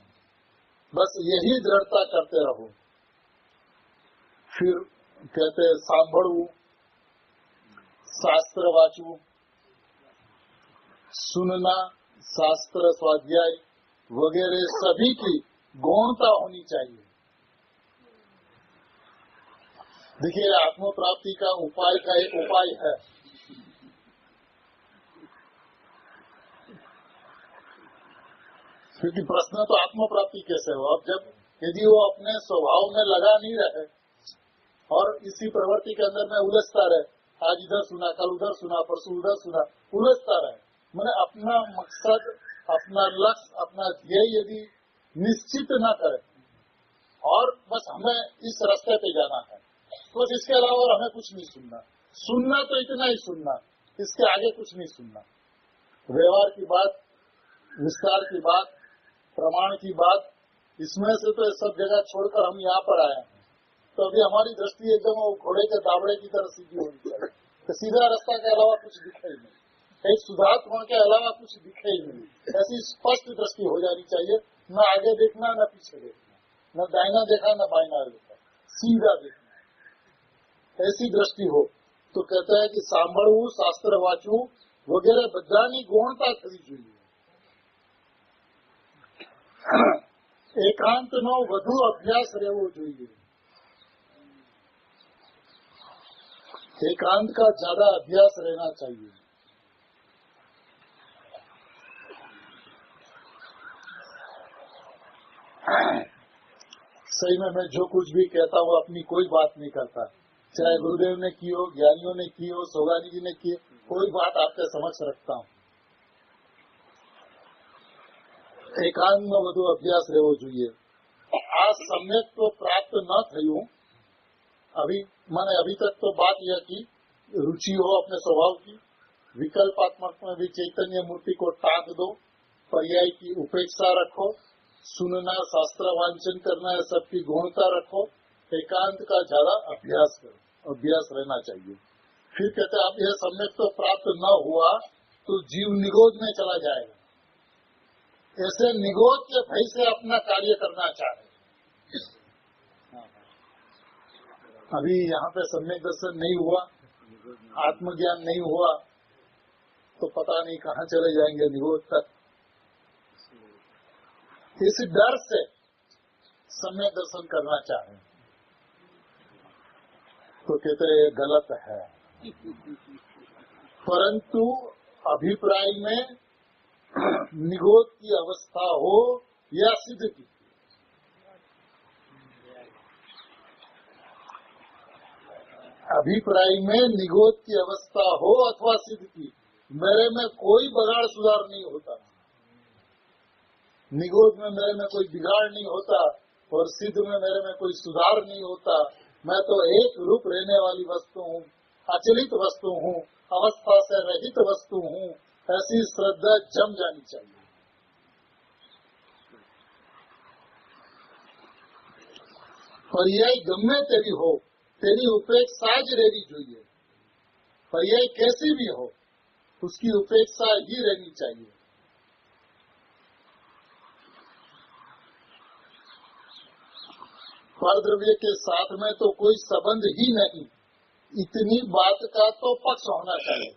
बस यही दृढ़ता करते रहो। फिर कहते सांभळू, शास्त्र वाचू, सुनना, शास्त्र स्वाध्याय वगैरह सभी की गौणता होनी चाहिए। देखिए, आत्म प्राप्ति का उपाय का एक उपाय है, क्योंकि प्रश्न तो आत्म प्राप्ति कैसे हो। अब जब यदि वो अपने स्वभाव में लगा नहीं रहे और इसी प्रवृत्ति के अंदर में उलझता रहे, आज इधर सुना, कल उधर सुना, परसों उधर सुना, उलझता रहे, मैंने अपना मकसद, अपना लक्ष्य, अपना ध्येय यदि निश्चित न करें और बस हमें इस रास्ते पे जाना है, तो इसके अलावा और हमें कुछ नहीं सुनना। सुनना तो इतना ही सुनना, इसके आगे कुछ नहीं सुनना। व्यवहार की बात, विस्तार की बात, प्रमाण की बात, इसमें से तो सब जगह छोड़कर हम यहाँ पर आए हैं। तो अभी हमारी दृष्टि एकदम वो घोड़े के दावड़े की तरह सीधी होनी चाहिए, तो सीधा रास्ता के अलावा कुछ दिखे ही नहीं, एक सुधार्थ होने के अलावा कुछ दिखे ही नहीं। ऐसी स्पष्ट दृष्टि हो जानी चाहिए, न आगे देखना न पीछे देखना, न दाहिना देखा न बाइना देखा, सीधा देखना। ऐसी दृष्टि हो तो कहता है कि सांभळવું, शास्त्र वाचू वगैरह बधानी गुणता थवी જોઈએ। एकांतनो વધુ अभ्यास રહેવો જોઈએ। एकांत का ज्यादा अभ्यास रहना चाहिए। सही में मैं जो कुछ भी कहता हूँ अपनी कोई बात नहीं करता, चाहे गुरुदेव ने की हो, ज्ञानियों ने की हो, सोगानी जी ने की, कोई बात आपके समक्ष रखता हूँ। एकांत में વધુ अभ्यास રહેવો જોઈએ। आ सम्यक तो प्राप्त न थयूं, अभी तक तो बात यह की रुचि हो अपने स्वभाव की, विकल्पात्मक में भी चैतन्य मूर्ति को टाक दो, पर्याय की उपेक्षा रखो, सुनना, शास्त्र वांचन करना है, सबकी गुणता रखो, एकांत का ज्यादा अभ्यास करो, अभ्यास रहना चाहिए। फिर कहते हैं अब यह सम्यक तो प्राप्त न हुआ तो जीव निगोद में चला जाएगा। ऐसे निगोद के भय से अपना कार्य करना चाहे। अभी यहाँ पे सम्यक दर्शन नहीं हुआ, आत्मज्ञान नहीं हुआ, तो पता नहीं कहाँ चले जाएंगे निगोद तक। इस डर से सम्यक दर्शन करना चाहे तो कहते हैं गलत है। परंतु अभिप्राय में निगोद की अवस्था हो या सिद्ध की, अभिप्राय में निगोद की अवस्था हो अथवा सिद्ध की, मेरे में कोई बगाड़ सुधार नहीं होता। निगोद में मेरे में कोई बिगाड़ नहीं होता और सिद्ध में मेरे में कोई सुधार नहीं होता। मैं तो एक रूप रहने वाली वस्तु हूँ, अचलित वस्तु हूँ, अवस्था से रहित वस्तु हूँ। ऐसी श्रद्धा जम जानी चाहिए। पर्याय गम्मे तेरी हो, तेरी उपेक्षा ज रहनी चाहिए। पर्याय कैसी भी हो, उसकी उपेक्षा ही रहनी चाहिए। परद्रव्य के साथ में तो कोई संबंध ही नहीं, इतनी बात का तो पक्ष होना चाहिए।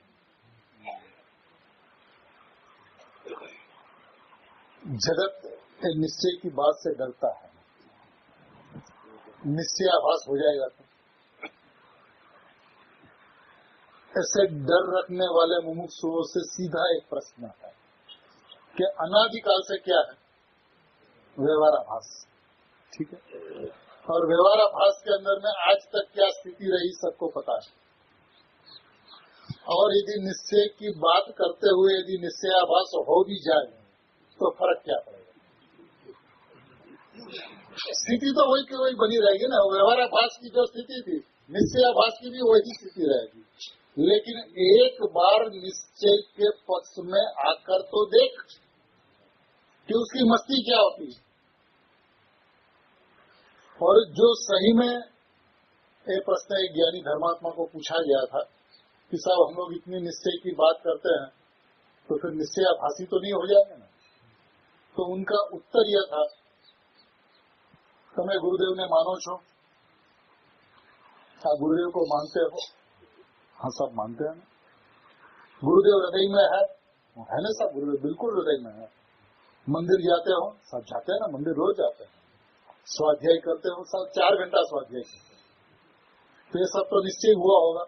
जगत निश्चय की बात से डरता है, निश्चयाभास हो जाएगा तो ऐसे डर रखने वाले मुमुक्षुओं से सीधा एक प्रश्न है कि अनादिकाल से क्या है? व्यवहाराभास। ठीक है, और व्यवहाराभास के अंदर में आज तक क्या स्थिति रही सबको पता है। और यदि निश्चय की बात करते हुए यदि निश्चयाभास हो भी जाए तो फर्क क्या पड़ेगा? स्थिति तो वही की वही बनी रहेगी ना। व्यवहाराभास की जो स्थिति थी, निश्चयाभास की भी वही स्थिति रहेगी। लेकिन एक बार निश्चय के पक्ष में आकर तो देख कि उसकी मस्ती क्या होती है। और जो सही में एक प्रश्न एक ज्ञानी धर्मात्मा को पूछा गया था कि साहब हम लोग इतनी निश्चय की बात करते हैं तो फिर निश्चयाभासी तो नहीं हो जाएंगे ना? तो उनका उत्तर यह था, तुम्हें गुरुदेव ने मानो छो? हाँ, गुरुदेव को मानते हो? हाँ, सब मानते हैं ना। गुरुदेव हृदय में है ना? सब गुरुदेव बिल्कुल हृदय में है। मंदिर जाते हो? सब जाते हैं ना, मंदिर रोज जाते हैं। स्वाध्याय करते हो? सब 4 घंटा स्वाध्याय करते हैं। तो ये सब तो निश्चय हुआ होगा।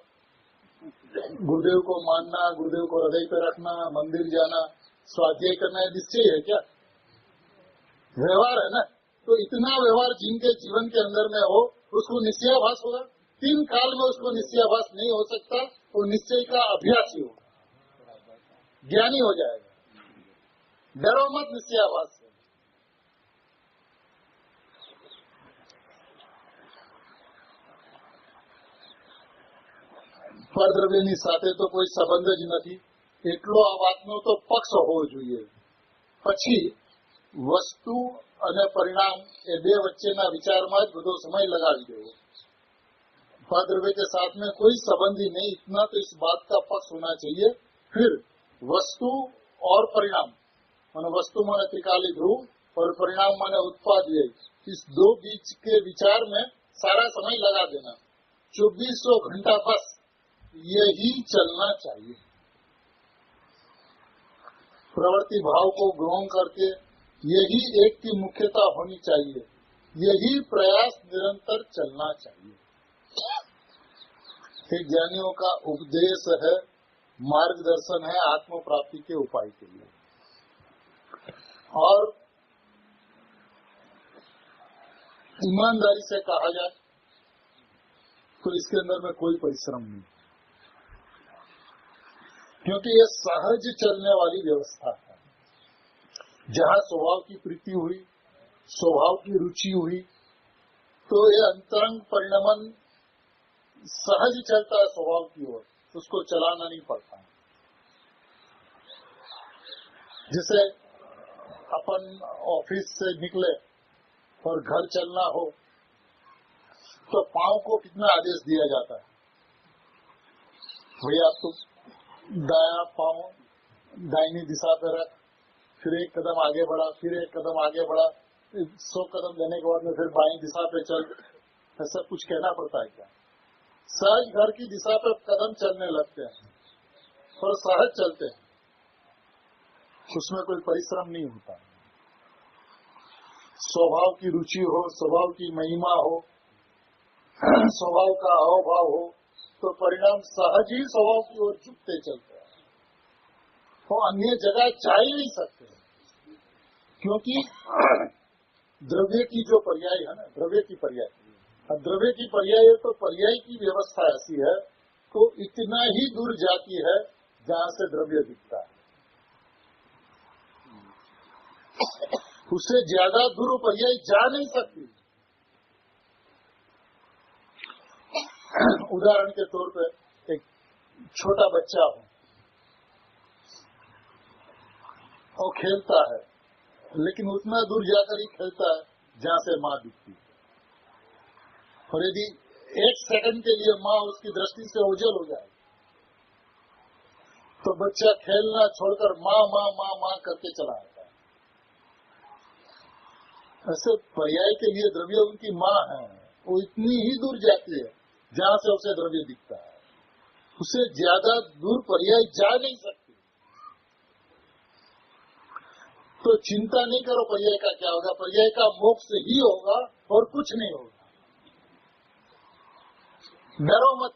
गुरुदेव को मानना, गुरुदेव को हृदय पे रखना, मंदिर जाना, स्वाध्याय करना, है निश्चय है क्या? व्यवहार है ना। तो इतना व्यवहार जिनके जीवन के अंदर में हो उसको निश्चयाभास होगा। 3 काल में उसको निश्चयाभास नहीं हो सकता, वो निश्चय का अभ्यास ही होगा, ज्ञानी हो जाएगा। डरो मत निश्चयावास से। પરદ્રવ્યની સાથે તો કોઈ સંબંધ જ નથી, એટલો આ વાતનો તો પક્ષ હોવો જોઈએ. પછી વસ્તુ અને परिणाम એ બે વચ્ચેના વિચારમાં જ બધો સમય લગાવી देवो. परद्रव्य के साथ में कोई संबंध ही नहीं, इतना तो इस बात का पक्ष होना चाहिए. फिर वस्तु और परिणाम माने वस्तु माने त्रिकाली ध्रुव और परिणाम माने उत्पाद व्यय, इस दो बीच के विचार में सारा समय लगा देना. 2400 घंटा बस यही चलना चाहिए. प्रवृत्ति भाव को ग्रहण करके यही एक की मुख्यता होनी चाहिए. यही प्रयास निरंतर चलना चाहिए. ज्ञानियों का उपदेश है, मार्गदर्शन है आत्म प्राप्ति के उपाय के लिए. और ईमानदारी से कहा जाए तो इसके अंदर में कोई परिश्रम नहीं, क्योंकि ये सहज चलने वाली व्यवस्था है. जहाँ स्वभाव की प्रीति हुई, स्वभाव की रुचि हुई, तो ये अंतरंग परिणमन सहज चलता है स्वभाव की ओर, उसको चलाना नहीं पड़ता. जैसे अपन ऑफिस से निकले और घर चलना हो तो पांव को कितना आदेश दिया जाता है, भैया तो दाया पांव दाहिनी दिशा पे रख, फिर एक कदम आगे बढ़ा, फिर एक कदम आगे बढ़ा, 100 कदम लेने के बाद में फिर बाईं दिशा पे चल. ऐसा कुछ कहना पड़ता है क्या? सहज घर की दिशा पे कदम चलने लगते हैं और सहज चलते हैं, उसमें कोई परिश्रम नहीं होता. स्वभाव की रुचि हो, स्वभाव की महिमा हो, स्वभाव का अहोभाव हो, तो परिणाम सहज ही स्वभाव की ओर झुकते चलते हैं. तो अन्य जगह जा ही नहीं सकते, क्योंकि द्रव्य की जो पर्याय है ना, द्रव्य की पर्याय, द्रव्य की पर्याय तो पर्याय की व्यवस्था ऐसी है तो इतना ही दूर जाती है जहाँ से द्रव्य दिखता है, उससे ज्यादा दूर पर्याय जा नहीं सकती. उदाहरण के तौर पे एक छोटा बच्चा हो और खेलता है, लेकिन उतना दूर जाकर ही खेलता है जहाँ से माँ दिखती है. और यदि 1 सेकंड के लिए माँ उसकी दृष्टि से ओझल हो जाए तो बच्चा खेलना छोड़कर माँ माँ माँ माँ करके चला आता है. ऐसे पर्याय के लिए द्रव्य उनकी माँ है, वो इतनी ही दूर जाती है जहाँ से उसे द्रव्य दिखता है, उससे ज्यादा दूर पर्याय जा नहीं सकती. तो चिंता नहीं करो पर्याय का क्या होगा, पर्याय का मोक्ष ही होगा और कुछ नहीं होगा. डरो मत.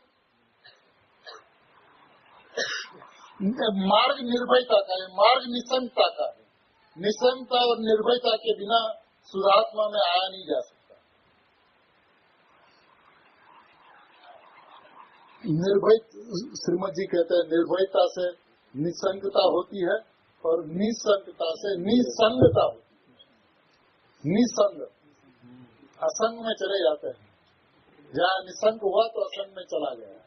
मार्ग निर्भयता का है, मार्ग निसंगता का है. निसंगता और निर्भयता के बिना सुधात्मा में आया नहीं जा सकता. निर्भय, श्रीमद जी कहते हैं निर्भयता से निसंगता होती है और निसंगता से निसंगता होती है. निसंग असंग में चले जाते हैं, जहाँ निसंग हुआ तो असंग में चला गया.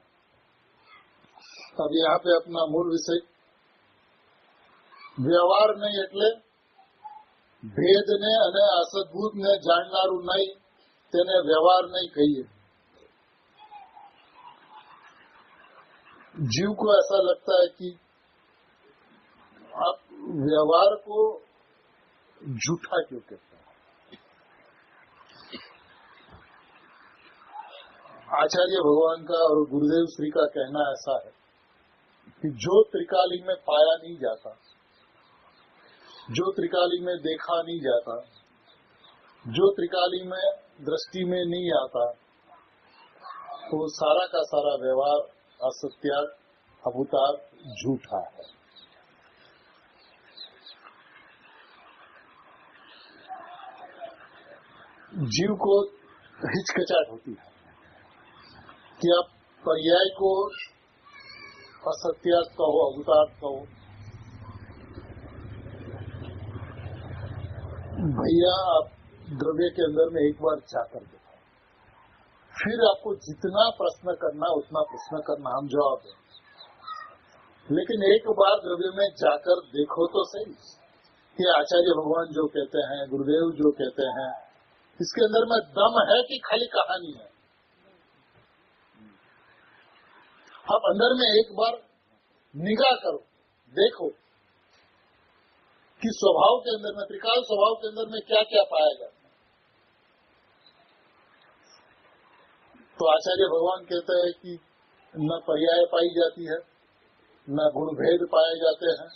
अब यहाँ पे अपना मूल विषय व्यवहार नहीं એટલે ભેદને અને અસદભૂતને જાણનારું નહીં તેને વ્યવહાર નહીં કહીએ. जीव को ऐसा लगता है कि आप व्यवहार को झूठा क्यों कहते हैं. आचार्य भगवान का और गुरुदेव श्री का कहना ऐसा है कि जो त्रिकाली में पाया नहीं जाता, जो त्रिकाली में देखा नहीं जाता, जो त्रिकाली में दृष्टि में नहीं आता, वो सारा का सारा व्यवहार असत्य, अभूतार, झूठा है. जीव को हिचकिचाहट होती है कि आप पर्याय को असत्यात कहो, अभूतात कहो, भैया आप द्रव्य के अंदर में एक बार जाकर देखो, फिर आपको जितना प्रश्न करना उतना प्रश्न करना, हम जवाब दें। लेकिन एक बार द्रव्य में जाकर देखो तो सही कि आचार्य भगवान जो कहते हैं, गुरुदेव जो कहते हैं, इसके अंदर में दम है कि खाली कहानी है। आप अंदर में एक बार निगाह करो, देखो कि स्वभाव के अंदर में, त्रिकाल स्वभाव के अंदर में क्या क्या पाया जाता है। तो आचार्य भगवान कहते हैं कि न पर्याय पाई जाती है, न गुणभेद पाए जाते हैं,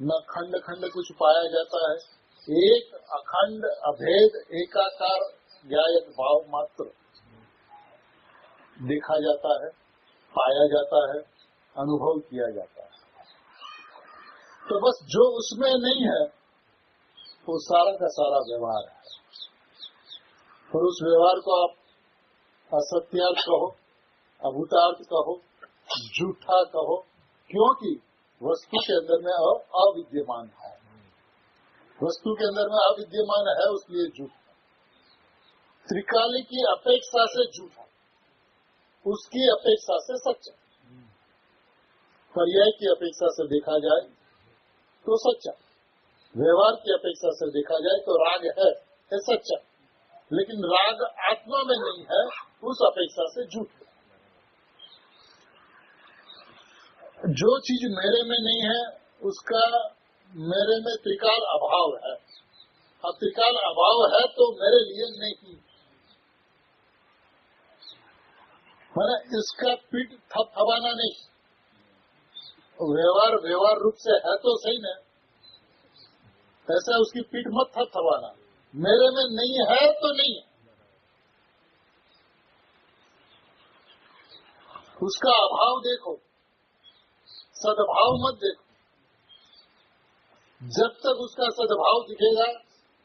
न खंड खंड कुछ पाया जाता है। एक अखंड अभेद एकाकार ज्ञायक भाव मात्र देखा जाता है, पाया जाता है, अनुभव किया जाता है। तो बस जो उसमें नहीं है वो सारा का सारा व्यवहार है। और उस व्यवहार को आप असत्यार्थ कहो, अभूतार्थ कहो, झूठा कहो, क्योंकि वस्तु के अंदर में अविद्यमान है। वस्तु के अंदर में अविद्यमान है, उसलिए झूठ। त्रिकाली की अपेक्षा से झूठा, उसकी अपेक्षा से सच्चा। पर्याय की अपेक्षा से देखा जाए तो सच्चा, व्यवहार की अपेक्षा से देखा जाए तो राग है सच्चा, लेकिन राग आत्मा में नहीं है, उस अपेक्षा से झूठ। जो चीज मेरे में नहीं है उसका मेरे में त्रिकाल अभाव है। अब त्रिकाल अभाव है तो मेरे लिए नहीं, मैंने इसका पीठ थपथपाना नहीं। व्यवहार रूप से है तो सही ना, ऐसा उसकी पीठ मत थपथपाना। मेरे में नहीं है तो नहीं है, उसका अभाव देखो, सद्भाव मत देखो। जब तक उसका सद्भाव दिखेगा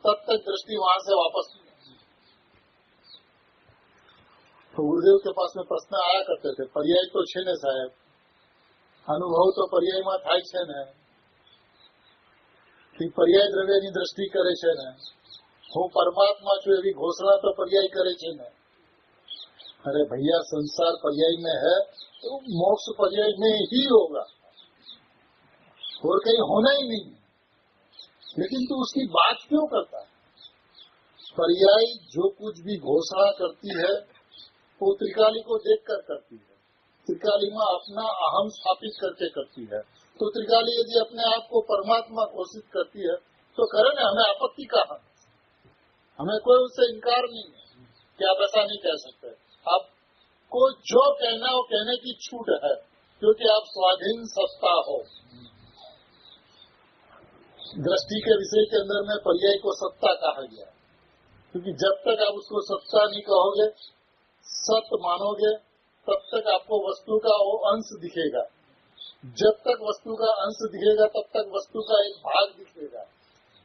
तब तक दृष्टि वहां से वापस नहीं। तो गुरुदेव के पास में प्रश्न आया करते थे, पर्याय तो छे ने साहेब, अनुभव तो पर्याय में થાય છે ને, कि पर्याय द्रव्यની दृष्टि करे છે ને, હું परमात्मा છું એવી घोषणा तो पर्याय करे છે ने। अरे भैया, संसार पर्याय में है तो मोक्ष पर्याय में ही होगा, और कहीं होना ही नहीं। लेकिन तू उसकी बात क्यों करता है? पर्याय जो कुछ भी घोषणा करती है वो त्रिकाली को देखकर करती है। त्रिकाली में अपना अहम स्थापित करके करती है। तो त्रिकाली यदि अपने आप को परमात्मा घोषित करती है तो करे ना, हमें आपत्ति कहाँ? हमें कोई उससे इनकार नहीं है कि आप ऐसा नहीं कह सकते। आपको जो कहना वो कहने की छूट है, क्योंकि आप स्वाधीन सत्ता हो। दृष्टि के विषय के अंदर में पर्याय को सत्ता कहा गया, क्योंकि जब तक आप उसको सत्ता नहीं कहोगे, सत्य मानोगे, तब तक आपको वस्तु का वो अंश दिखेगा। जब तक वस्तु का अंश दिखेगा तब तक वस्तु का एक भाग दिखेगा।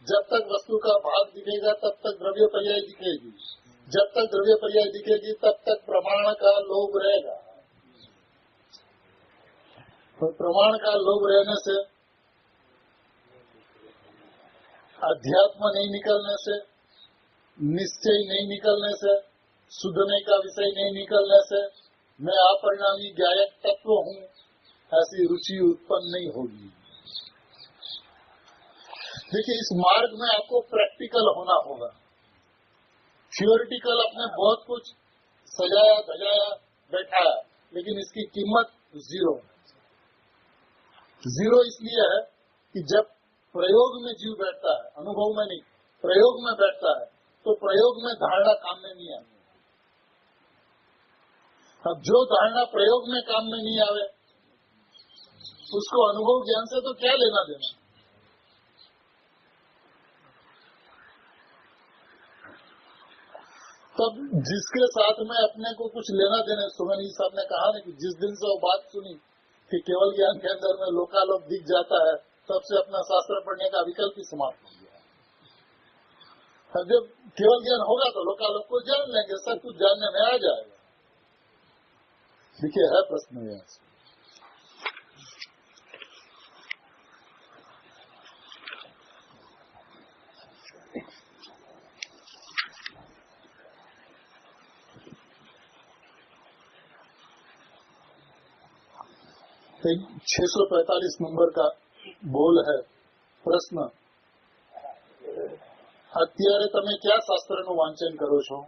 जब तक वस्तु का भाग दिखेगा तब तक द्रव्य पर्याय दिखेगी। जब तक द्रव्य पर्याय दिखेगी तब तक प्रमाण का लोभ रहेगा। तो प्रमाण का लोभ रहने से, अध्यात्म नहीं निकलने से, निश्चय नहीं निकलने से, शुद्धने का विषय नहीं निकलने से, मैं अपरिणामी ज्ञायक तत्व हूँ, ऐसी रुचि उत्पन्न नहीं होगी। देखिए, इस मार्ग में आपको प्रैक्टिकल होना होगा। थियोरिटिकल अपने बहुत कुछ सजाया धजाया बैठाया, लेकिन इसकी कीमत जीरो। जीरो इसलिए है कि जब प्रयोग में जीव बैठता है, अनुभव में नहीं, प्रयोग में बैठता है, तो प्रयोग में धारणा काम में नहीं आती। अब जो धारणा प्रयोग में काम में नहीं आवे, उसको अनुभव ज्ञान से तो क्या लेना देना। तब जिसके साथ में अपने को कुछ लेना देना, सुमन साहब ने कहा ना कि जिस दिन से वो बात सुनी कि केवल ज्ञान के अंदर में लोकालोक दिख जाता है, तब से अपना शास्त्र पढ़ने का विकल्प ही समाप्त हो गया। अब जब केवल ज्ञान होगा तो लोकालोक को जान लेंगे, सब कुछ जानने में आ जाएगा। देखिए, है प्रश्न यहाँ से। एक 645 नंबर का बोल है प्रश्न, અત્યારે તમે કયા શાસ્ત્રનું વાંચન કરો છો?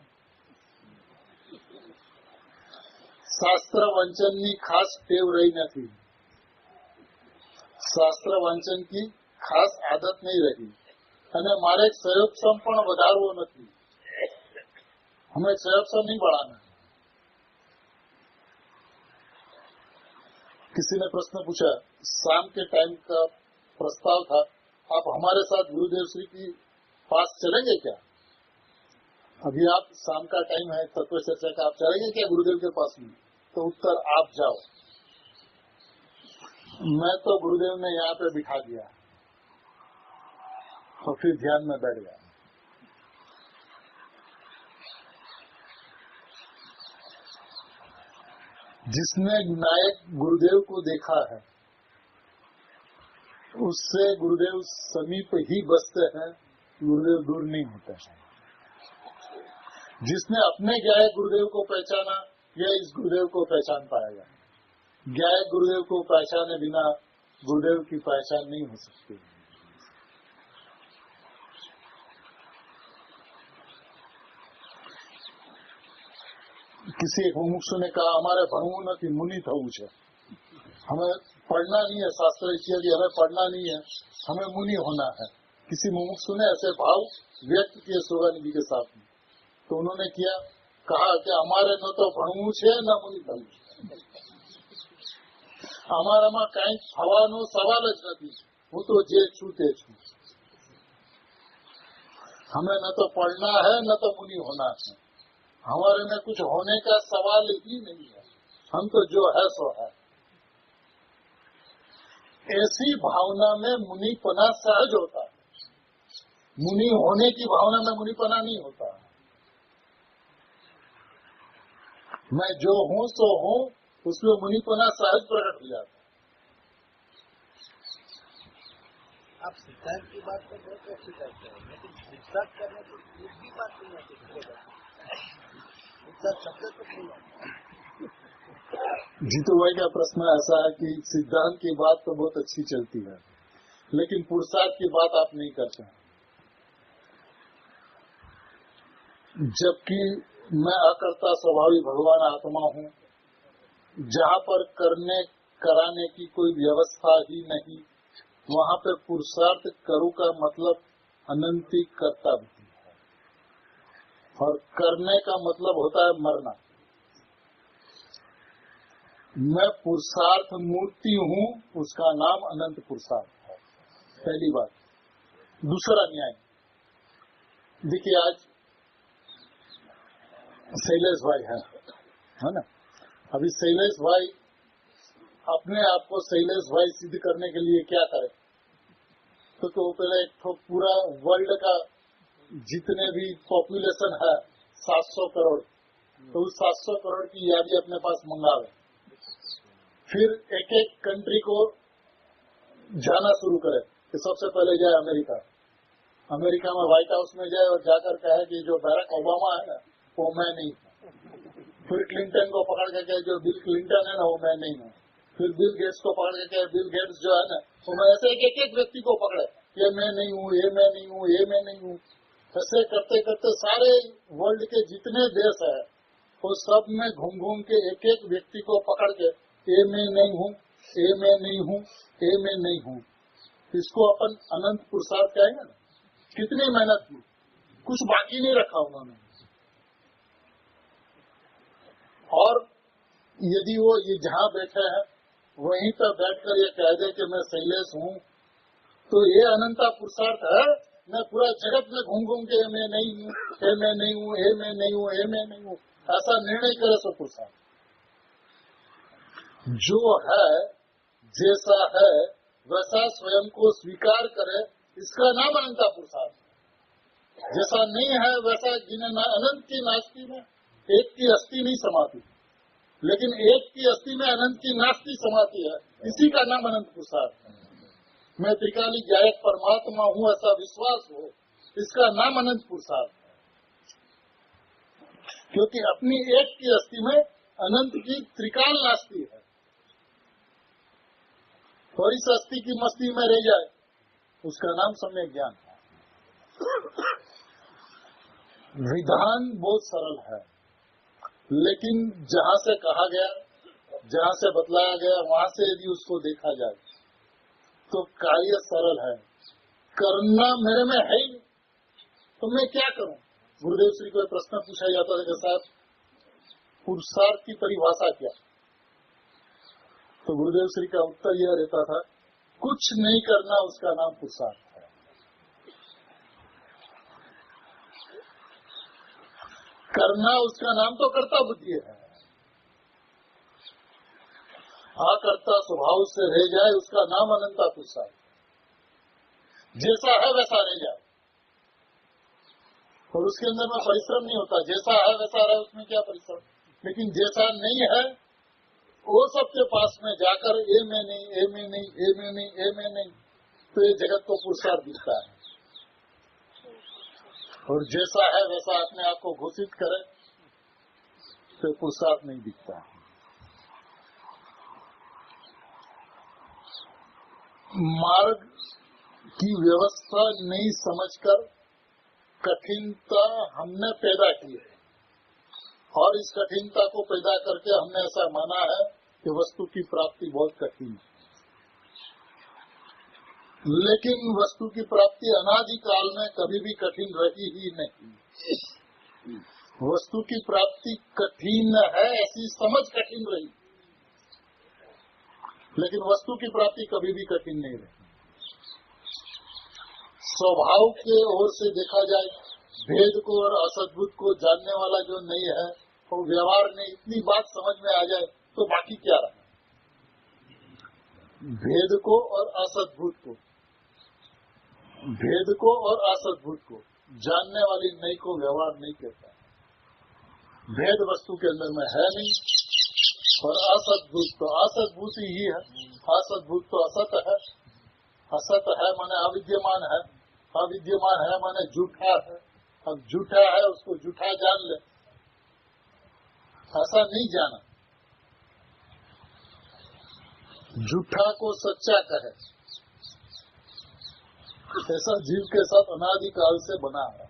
શાસ્ત્ર વાંચનની ખાસ ટેવ રહી નથી, શાસ્ત્ર વાંચનની ખાસ આદત નહીં રહી અને મારે સંયોગક્ષમ પણ વધારવો નથી, हमें संयोगक्षम नहीं बढ़ाना। किसी ने प्रश्न पूछा, शाम के टाइम का प्रस्ताव था, आप हमारे साथ गुरुदेव श्री की पास चलेंगे क्या? अभी आप शाम का टाइम है तत्व चर्चा का, आप चलेंगे क्या गुरुदेव के पास में? तो उत्तर, आप जाओ। मैं तो गुरुदेव ने यहाँ पे बिठा दिया और फिर ध्यान में बैठ गया। जिसने नायक गुरुदेव को देखा है उससे गुरुदेव समीप ही बसते हैं, गुरुदेव दूर नहीं होते हैं। जिसने अपने गायक गुरुदेव को पहचाना यह इस गुरुदेव को पहचान पाएगा। गायक गुरुदेव को पहचाने बिना गुरुदेव की पहचान नहीं हो सकती। किसी एक मुमुक्षु ने कहा, हमारे भणવું નથી, मुनि થવું છે, हमें पढ़ना नहीं है शास्त्र इत्यादि, हमें पढ़ना नहीं है, हमें मुनि होना है। किसी मुमुक्षु ने ऐसे भाव व्यक्त किए शोभानिधि के साथ में, तो उन्होंने कहा कि हमारे न तो भणવું છે न मुनि થવું છે, અમારામાં કઈ થવાનો સવાલ જ નથી, હું તો જે છું તે છું। हमें न तो पढ़ना है न तो मुनि होना है, हमारे में कुछ होने का सवाल ही नहीं है, हम तो जो है सो है। ऐसी भावना में मुनिपना सहज होता है, मुनि होने की भावना में मुनिपना नहीं होता है। मैं जो हूँ सो हूँ, उसमें मुनिपना सहज प्रकट हो जाता है। आप सिद्धांत की बात तो बहुत अच्छी करते हैं, लेकिन सिद्धांत करने की भी बात नहीं आती, शब्द तो नहीं आता। जीतू भाई का प्रश्न ऐसा है कि सिद्धांत की बात तो बहुत अच्छी चलती है, लेकिन पुरुषार्थ की बात आप नहीं करते हैं। जबकि मैं अकर्ता स्वभावी भगवान आत्मा हूँ, जहाँ पर करने कराने की कोई व्यवस्था ही नहीं, वहाँ पे पुरुषार्थ करूँ का मतलब अनंती कर्तव्य है, और करने का मतलब होता है मरना। मैं पुरुषार्थ मूर्ति हूँ, उसका नाम अनंत पुरुषार्थ है, पहली बात। दूसरा न्याय, देखिए आज शैलेश भाई है ना, अभी शैलेश भाई अपने आप को शैलेश भाई सिद्ध करने के लिए क्या करे, तो पहले एक तो पूरा वर्ल्ड का जितने भी पॉपुलेशन है 700 करोड़, तो उस 700 करोड़ की यादी अपने पास मंगावे, फिर एक एक कंट्री को जाना शुरू करे कि सबसे पहले जाए अमेरिका, अमेरिका में व्हाइट हाउस में जाए और जाकर कहे कि जो बैरक ओबामा है ना वो मैं नहीं हूँ, फिर क्लिंटन को पकड़ के कहे जो बिल क्लिंटन है ना वो मैं नहीं हूँ, फिर बिल गेट्स को पकड़ के कहे बिल गेट्स जो है ना वो मैं, ऐसे एक एक व्यक्ति को पकड़े, ये मैं नहीं हूँ, ये मैं नहीं हूँ, ये मैं नहीं हूँ। ऐसे करते करते सारे वर्ल्ड के जितने देश है वो सब में घूम घूम के एक एक व्यक्ति को पकड़ के ये मैं नहीं हूँ, ये मैं नहीं हूँ, ये मैं नहीं हूँ, इसको अपन अनंत पुरुषार्थ कहेंगे ना। कितनी मेहनत की, कुछ बाकी नहीं रखा उन्होंने। और यदि वो ये जहाँ बैठे हैं वहीं पर बैठकर ये कह दे कि मैं शैलेश हूँ, तो ये अनंता पुरुषार्थ है। मैं पूरा जगत में घूम घूम के मैं नहीं हूँ, ये मैं नहीं हूँ, ये मैं नहीं हूँ, ये मैं नहीं हूँ, ऐसा निर्णय करे सो पुरुषार्थ। जो है जैसा है वैसा स्वयं को स्वीकार करे, इसका नाम अनंता पुरुषार्थ। जैसा नहीं है वैसा जिन्हें अनंत की नास्ती में एक की अस्थि नहीं समाती, लेकिन एक की अस्थि में अनंत की नास्ती समाती है, इसी का नाम अनंत पुरुषार्थ है। मैं त्रिकाली गायक परमात्मा हूँ ऐसा विश्वास हो, इसका नाम अनंत पुरुषार्थ है। क्योंकि अपनी एक की अस्थि में अनंत की त्रिकाल नास्ती है। और इस अस्थि की मस्ती में रह जाए, उसका नाम सम्यक ज्ञान है। विधान बहुत सरल है, लेकिन जहाँ से कहा गया, जहाँ से बतलाया गया, वहाँ से यदि उसको देखा जाए तो कार्य सरल है। करना मेरे में है ही नहीं, तो मैं क्या करूं? गुरुदेव श्री को प्रश्न पूछा जाता था कि साहब, पुरुषार्थ की परिभाषा क्या? तो गुरुदेव श्री का उत्तर यह रहता था, कुछ नहीं करना उसका नाम पुरुषार्थ है। करना उसका नाम तो कर्ता बुद्धि है। आकर्ता स्वभाव से रह जाए, उसका नाम अनंता पुरुषार्थ। जैसा है वैसा रह जाए और उसके अंदर में परिश्रम नहीं होता। जैसा है वैसा रहे, उसमें क्या परिश्रम? लेकिन जैसा नहीं है वो सबके पास में जाकर ए में नहीं, ए में नहीं, ए में नहीं, ए में नहीं, तो ये जगत को पुरुषार्थ दिखता है। और जैसा है वैसा अपने आप को घोषित करे तो पुरुषार्थ नहीं दिखता है। मार्ग की व्यवस्था नहीं समझकर कठिनता हमने पैदा की है, और इस कठिनता को पैदा करके हमने ऐसा माना है कि वस्तु की प्राप्ति बहुत कठिन है। लेकिन वस्तु की प्राप्ति अनादिकाल में कभी भी कठिन रही ही नहीं। वस्तु की प्राप्ति कठिन है ऐसी समझ कठिन रही, लेकिन वस्तु की प्राप्ति कभी भी कठिन नहीं रही। स्वभाव के ओर से देखा जाए, भेद को और असद्भुत को जानने वाला जो नहीं है, वो व्यवहार में इतनी बात समझ में आ जाए तो बाकी क्या रहा? भेद को और असद्भुत को, भेद को और असद्भुत को जानने वाली नहीं को व्यवहार नहीं कहता। भेद वस्तु के अंदर में है नहीं, और असद्भुत तो असद्भुत ही है। असद्भुत तो असत है। असत है माने अविद्यमान है, अविद्यमान है माने झूठा है। अब झूठा है उसको झूठा जान ले, ऐसा नहीं जाना। झूठा को सच्चा कहे, ऐसा जीव के साथ अनादिकाल से बना है।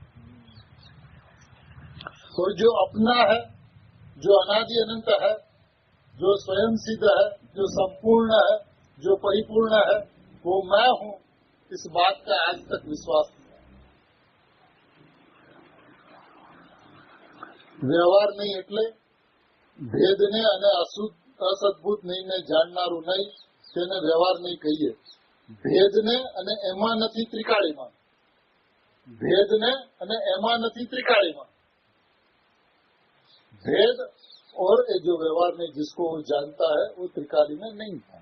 और जो अपना है, जो अनादि अनंत है, जो स्वयं सिद्ध है, जो संपूर्ण है, जो परिपूर्ण है, वो मैं हूँ, इस बात का आज तक विश्वास नहीं है। व्यवहार नहीं એટલે ભેદને અને અસદ્ભુત નહીં જાણનારું નહીં, તેને વ્યવહાર નહીં કહીએ। ભેદને અને એમાં નથી ત્રિકાળીમાં, ભેદને અને એમાં નથી ત્રિકાળીમાં। भेद और जो व्यवहार में जिसको वो जानता है वो त्रिकाली में नहीं है।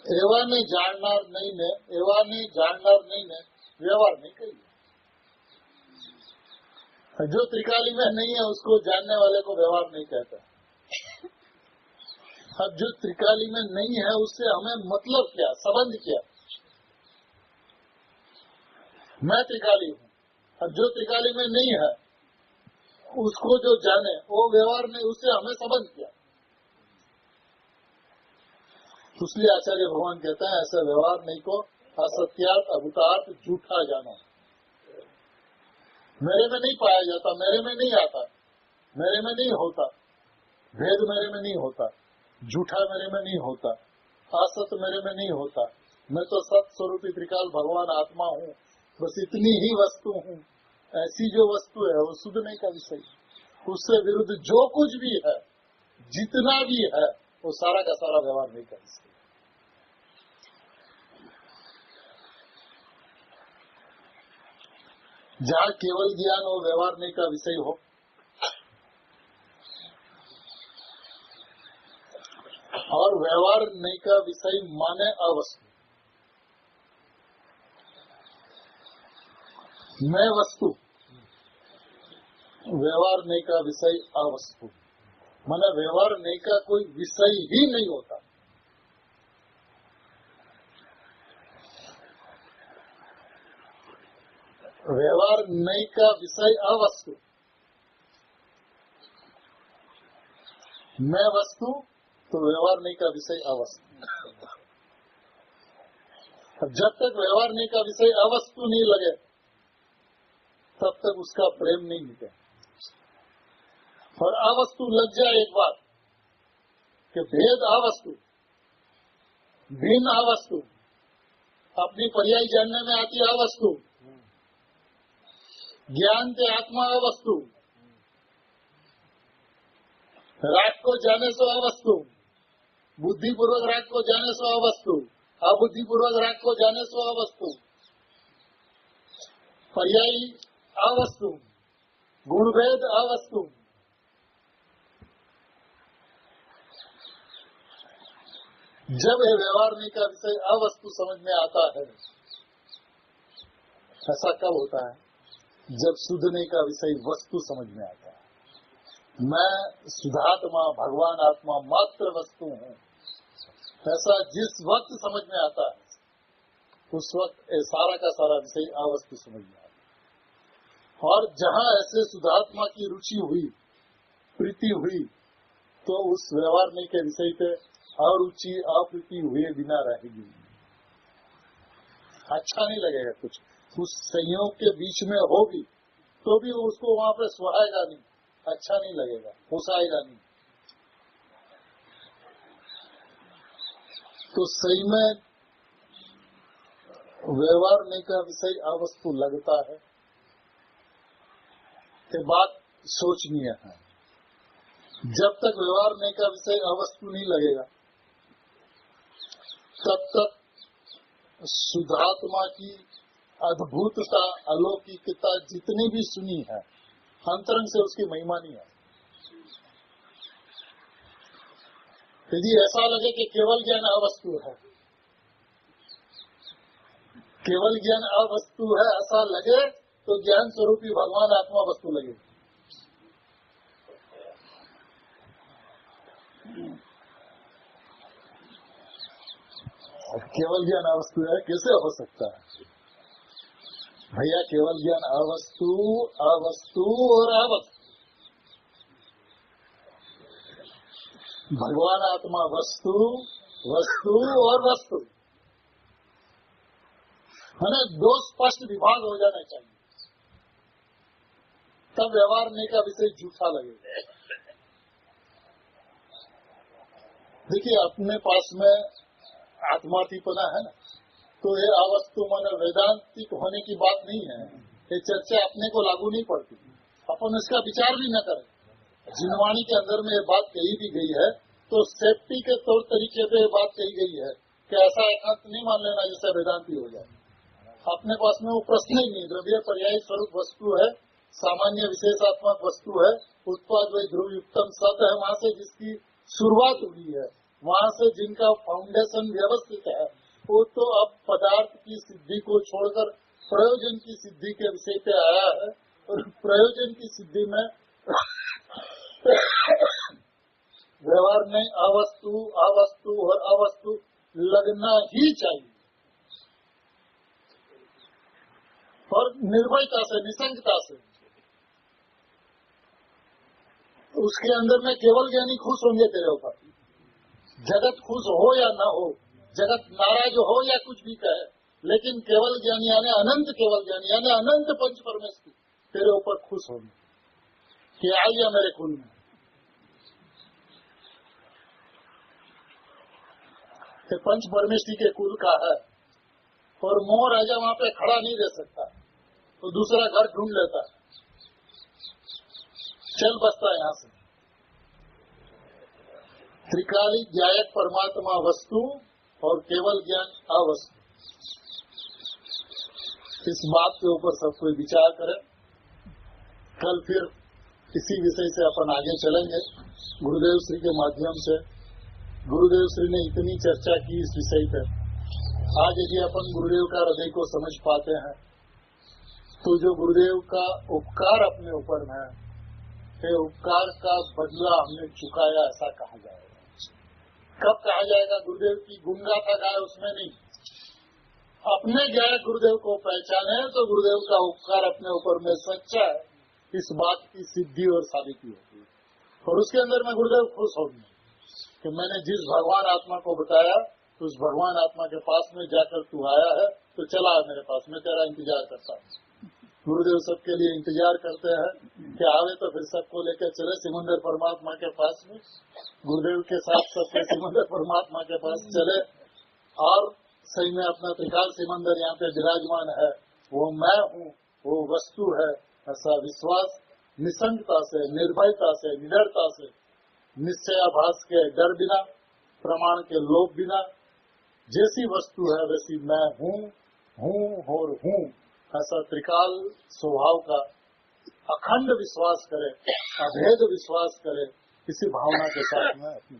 एवा ने जाननार नहीं ने, एवा ने जाननार नहीं ने व्यवहार नहीं कही। जो त्रिकाली में नहीं है उसको जानने वाले को व्यवहार नहीं कहता। अब जो त्रिकाली में नहीं है उससे हमें मतलब क्या, संबंध क्या? मैं त्रिकाली हूँ, अब जो त्रिकाली में नहीं है उसको जो जाने वो व्यवहार नहीं, उससे हमें संबंध क्या? इसलिए आचार्य भगवान कहते हैं ऐसा व्यवहार नहीं को असत्यार्थ अभूतार्थ झूठा जाना। मेरे में नहीं पाया जाता, मेरे में नहीं आता, मेरे में नहीं होता, भेद मेरे में नहीं होता, झूठा मेरे में नहीं होता, असत मेरे में नहीं होता। मैं तो सत स्वरूपी त्रिकाल भगवान आत्मा हूँ, बस इतनी ही वस्तु हूँ। ऐसी जो वस्तु है वो शुद्ध नहीं का विषय, उससे विरुद्ध जो कुछ भी है, जितना भी है, वो सारा का सारा व्यवहार नहीं का विषय। जहाँ केवल ज्ञान और व्यवहार नहीं का विषय हो, और व्यवहार नहीं का विषय माने अवस्तु। मैं वस्तु, व्यवहार नहीं का विषय अवस्तु, माने व्यवहार नहीं का कोई विषय ही नहीं होता। व्यवहार नहीं का विषय अवस्तु, मैं वस्तु तो व्यवहार नहीं का विषय अवस्तु। जब तक व्यवहार नहीं का विषय अवस्तु नहीं लगे तब तक उसका प्रेम नहीं मिटे। और अवस्तु लग जाए एक बात कि भेद अवस्तु, भिन्न अवस्तु, अपनी पर्याय जानने में आती अवस्तु, ज्ञान के आत्मा अवस्तु, राग को जाने से अवस्तु, बुद्धिपूर्वक राग को जाने से अवस्तु, अबुद्धिपूर्वक राग को जाने से अवस्तु, पर्यायी अवस्तु, गुणभेद अवस्तु। जब ये व्यवहार का विषय अवस्तु समझ में आता है, ऐसा कब होता है? जब शुद्धने का विषय वस्तु समझ में आता है। मैं शुद्धात्मा भगवान आत्मा मात्र वस्तु हूँ, ऐसा जिस वक्त समझ में आता है उस वक्त सारा का सारा विषय अवस्तु समझ में आता है। और जहाँ ऐसे शुद्धात्मा की रुचि हुई, प्रीति हुई, तो उस व्यवहार के विषय पे अरुचि अप्रीति हुए बिना रहेगी। अच्छा नहीं लगेगा कुछ, उस संयोग के बीच में होगी तो भी उसको वहाँ पे सुहाएगा नहीं, अच्छा नहीं लगेगा, पोसाएगा नहीं। तो सही में व्यवहार का विषय अवस्तु लगता है, ये बात सोचनीय है। जब तक व्यवहार का विषय अवस्तु नहीं लगेगा तब तक शुद्धात्मा की अद्भुतता अलौकिकता जितनी भी सुनी है, अंतरंग से उसकी महिमा नहीं है। यदि ऐसा लगे कि केवल ज्ञान अवस्तु है, केवल ज्ञान अवस्तु है ऐसा लगे तो ज्ञान स्वरूपी भगवान आत्मा वस्तु लगे। केवल ज्ञान अवस्तु है, कैसे हो सकता है भैया? केवल ज्ञान अवस्तु, अवस्तु और अवस्तु, भगवान आत्मा वस्तु, वस्तु और वस्तु, है ना? दो स्पष्ट विभाग हो जाना चाहिए, तब व्यवहार का विषय झूठा लगेगा। देखिए, अपने पास में आत्मातीपना है ना, तो ये अवस्तु माने वेदांतिक होने की बात नहीं है। ये चर्चा अपने को लागू नहीं पड़ती, अपन इसका विचार भी न करें। जिनवाणी के अंदर में ये बात कही भी गई है, तो सेफ्टी के तौर तरीके पे ये बात कही गई है कि ऐसा एकांत नहीं मान लेना जिससे वेदांति हो जाए। अपने पास में वो प्रश्न ही नहीं। द्रव्य पर्यायी स्वरूप वस्तु है, सामान्य विशेषात्मक वस्तु है, उत्पाद व ध्रुव युक्तम सत है, वहाँ से जिसकी शुरुआत हुई है, वहाँ से जिनका फाउंडेशन व्यवस्थित है, वो तो अब पदार्थ की सिद्धि को छोड़कर प्रयोजन की सिद्धि के विषय पे आया है। और प्रयोजन की सिद्धि में व्यवहार में अवस्तु, अवस्तु और अवस्तु लगना ही चाहिए, और निर्भयता से, निसंगता से। उसके अंदर में केवल ज्ञानी खुश होंगे तेरे ऊपर, जगत खुश हो या न हो, जगत नाराज हो या कुछ भी कहे, लेकिन केवल ज्ञानी यानी अनंत केवल ज्ञानी यानी अनंत पंच परमेश्वर तेरे ऊपर खुश होंगे कि आइए मेरे कुल में। पंच परमेश्वरी के कुल का है, और मोह राजा वहाँ पे खड़ा नहीं रह सकता, तो दूसरा घर ढूंढ लेता है, चल बसता है यहाँ से। त्रिकाली ज्ञायक परमात्मा वस्तु और केवल ज्ञान अवस्तु, इस बात के ऊपर सब कोई विचार करें। कल फिर इसी विषय से अपन आगे चलेंगे गुरुदेव श्री के माध्यम से। गुरुदेव श्री ने इतनी चर्चा की इस विषय पर। आज यदि अपन गुरुदेव का हृदय को समझ पाते हैं, तो जो गुरुदेव का उपकार अपने ऊपर है, ये उपकार का बदला हमने चुकाया ऐसा कहा जाएगा। कब कहा जाएगा? गुरुदेव की गुणगाथा गाए उसमें नहीं, अपने गायक गुरुदेव को पहचाने तो गुरुदेव का उपकार अपने ऊपर में सच्चा है, इस बात की सिद्धि और साबिती होती है। और उसके अंदर में गुरुदेव खुश होंगे कि मैंने जिस भगवान आत्मा को बताया तो उस भगवान आत्मा के पास में जाकर तू आया है तो चला आ मेरे पास, मैं तेरा इंतजार करता हूँ। गुरुदेव सबके लिए इंतजार करते हैं कि आवे तो फिर सबको लेकर चले सिमंदर परमात्मा के पास में। गुरुदेव के साथ सबके सिमंदर परमात्मा के पास चले और सही में अपना त्रिकाल सिमंदर यहाँ पे विराजमान है, वो मैं हूँ, वो वस्तु है, ऐसा विश्वास निसंगता से, निर्भयता से, निडरता से, निश्चयाभास के डर बिना, प्रमाण के लोभ बिना, जैसी वस्तु है वैसी मैं हूँ और हूँ, ऐसा त्रिकाल स्वभाव का अखंड विश्वास करे, अभेद विश्वास करे, इसी भावना के साथ में अपनी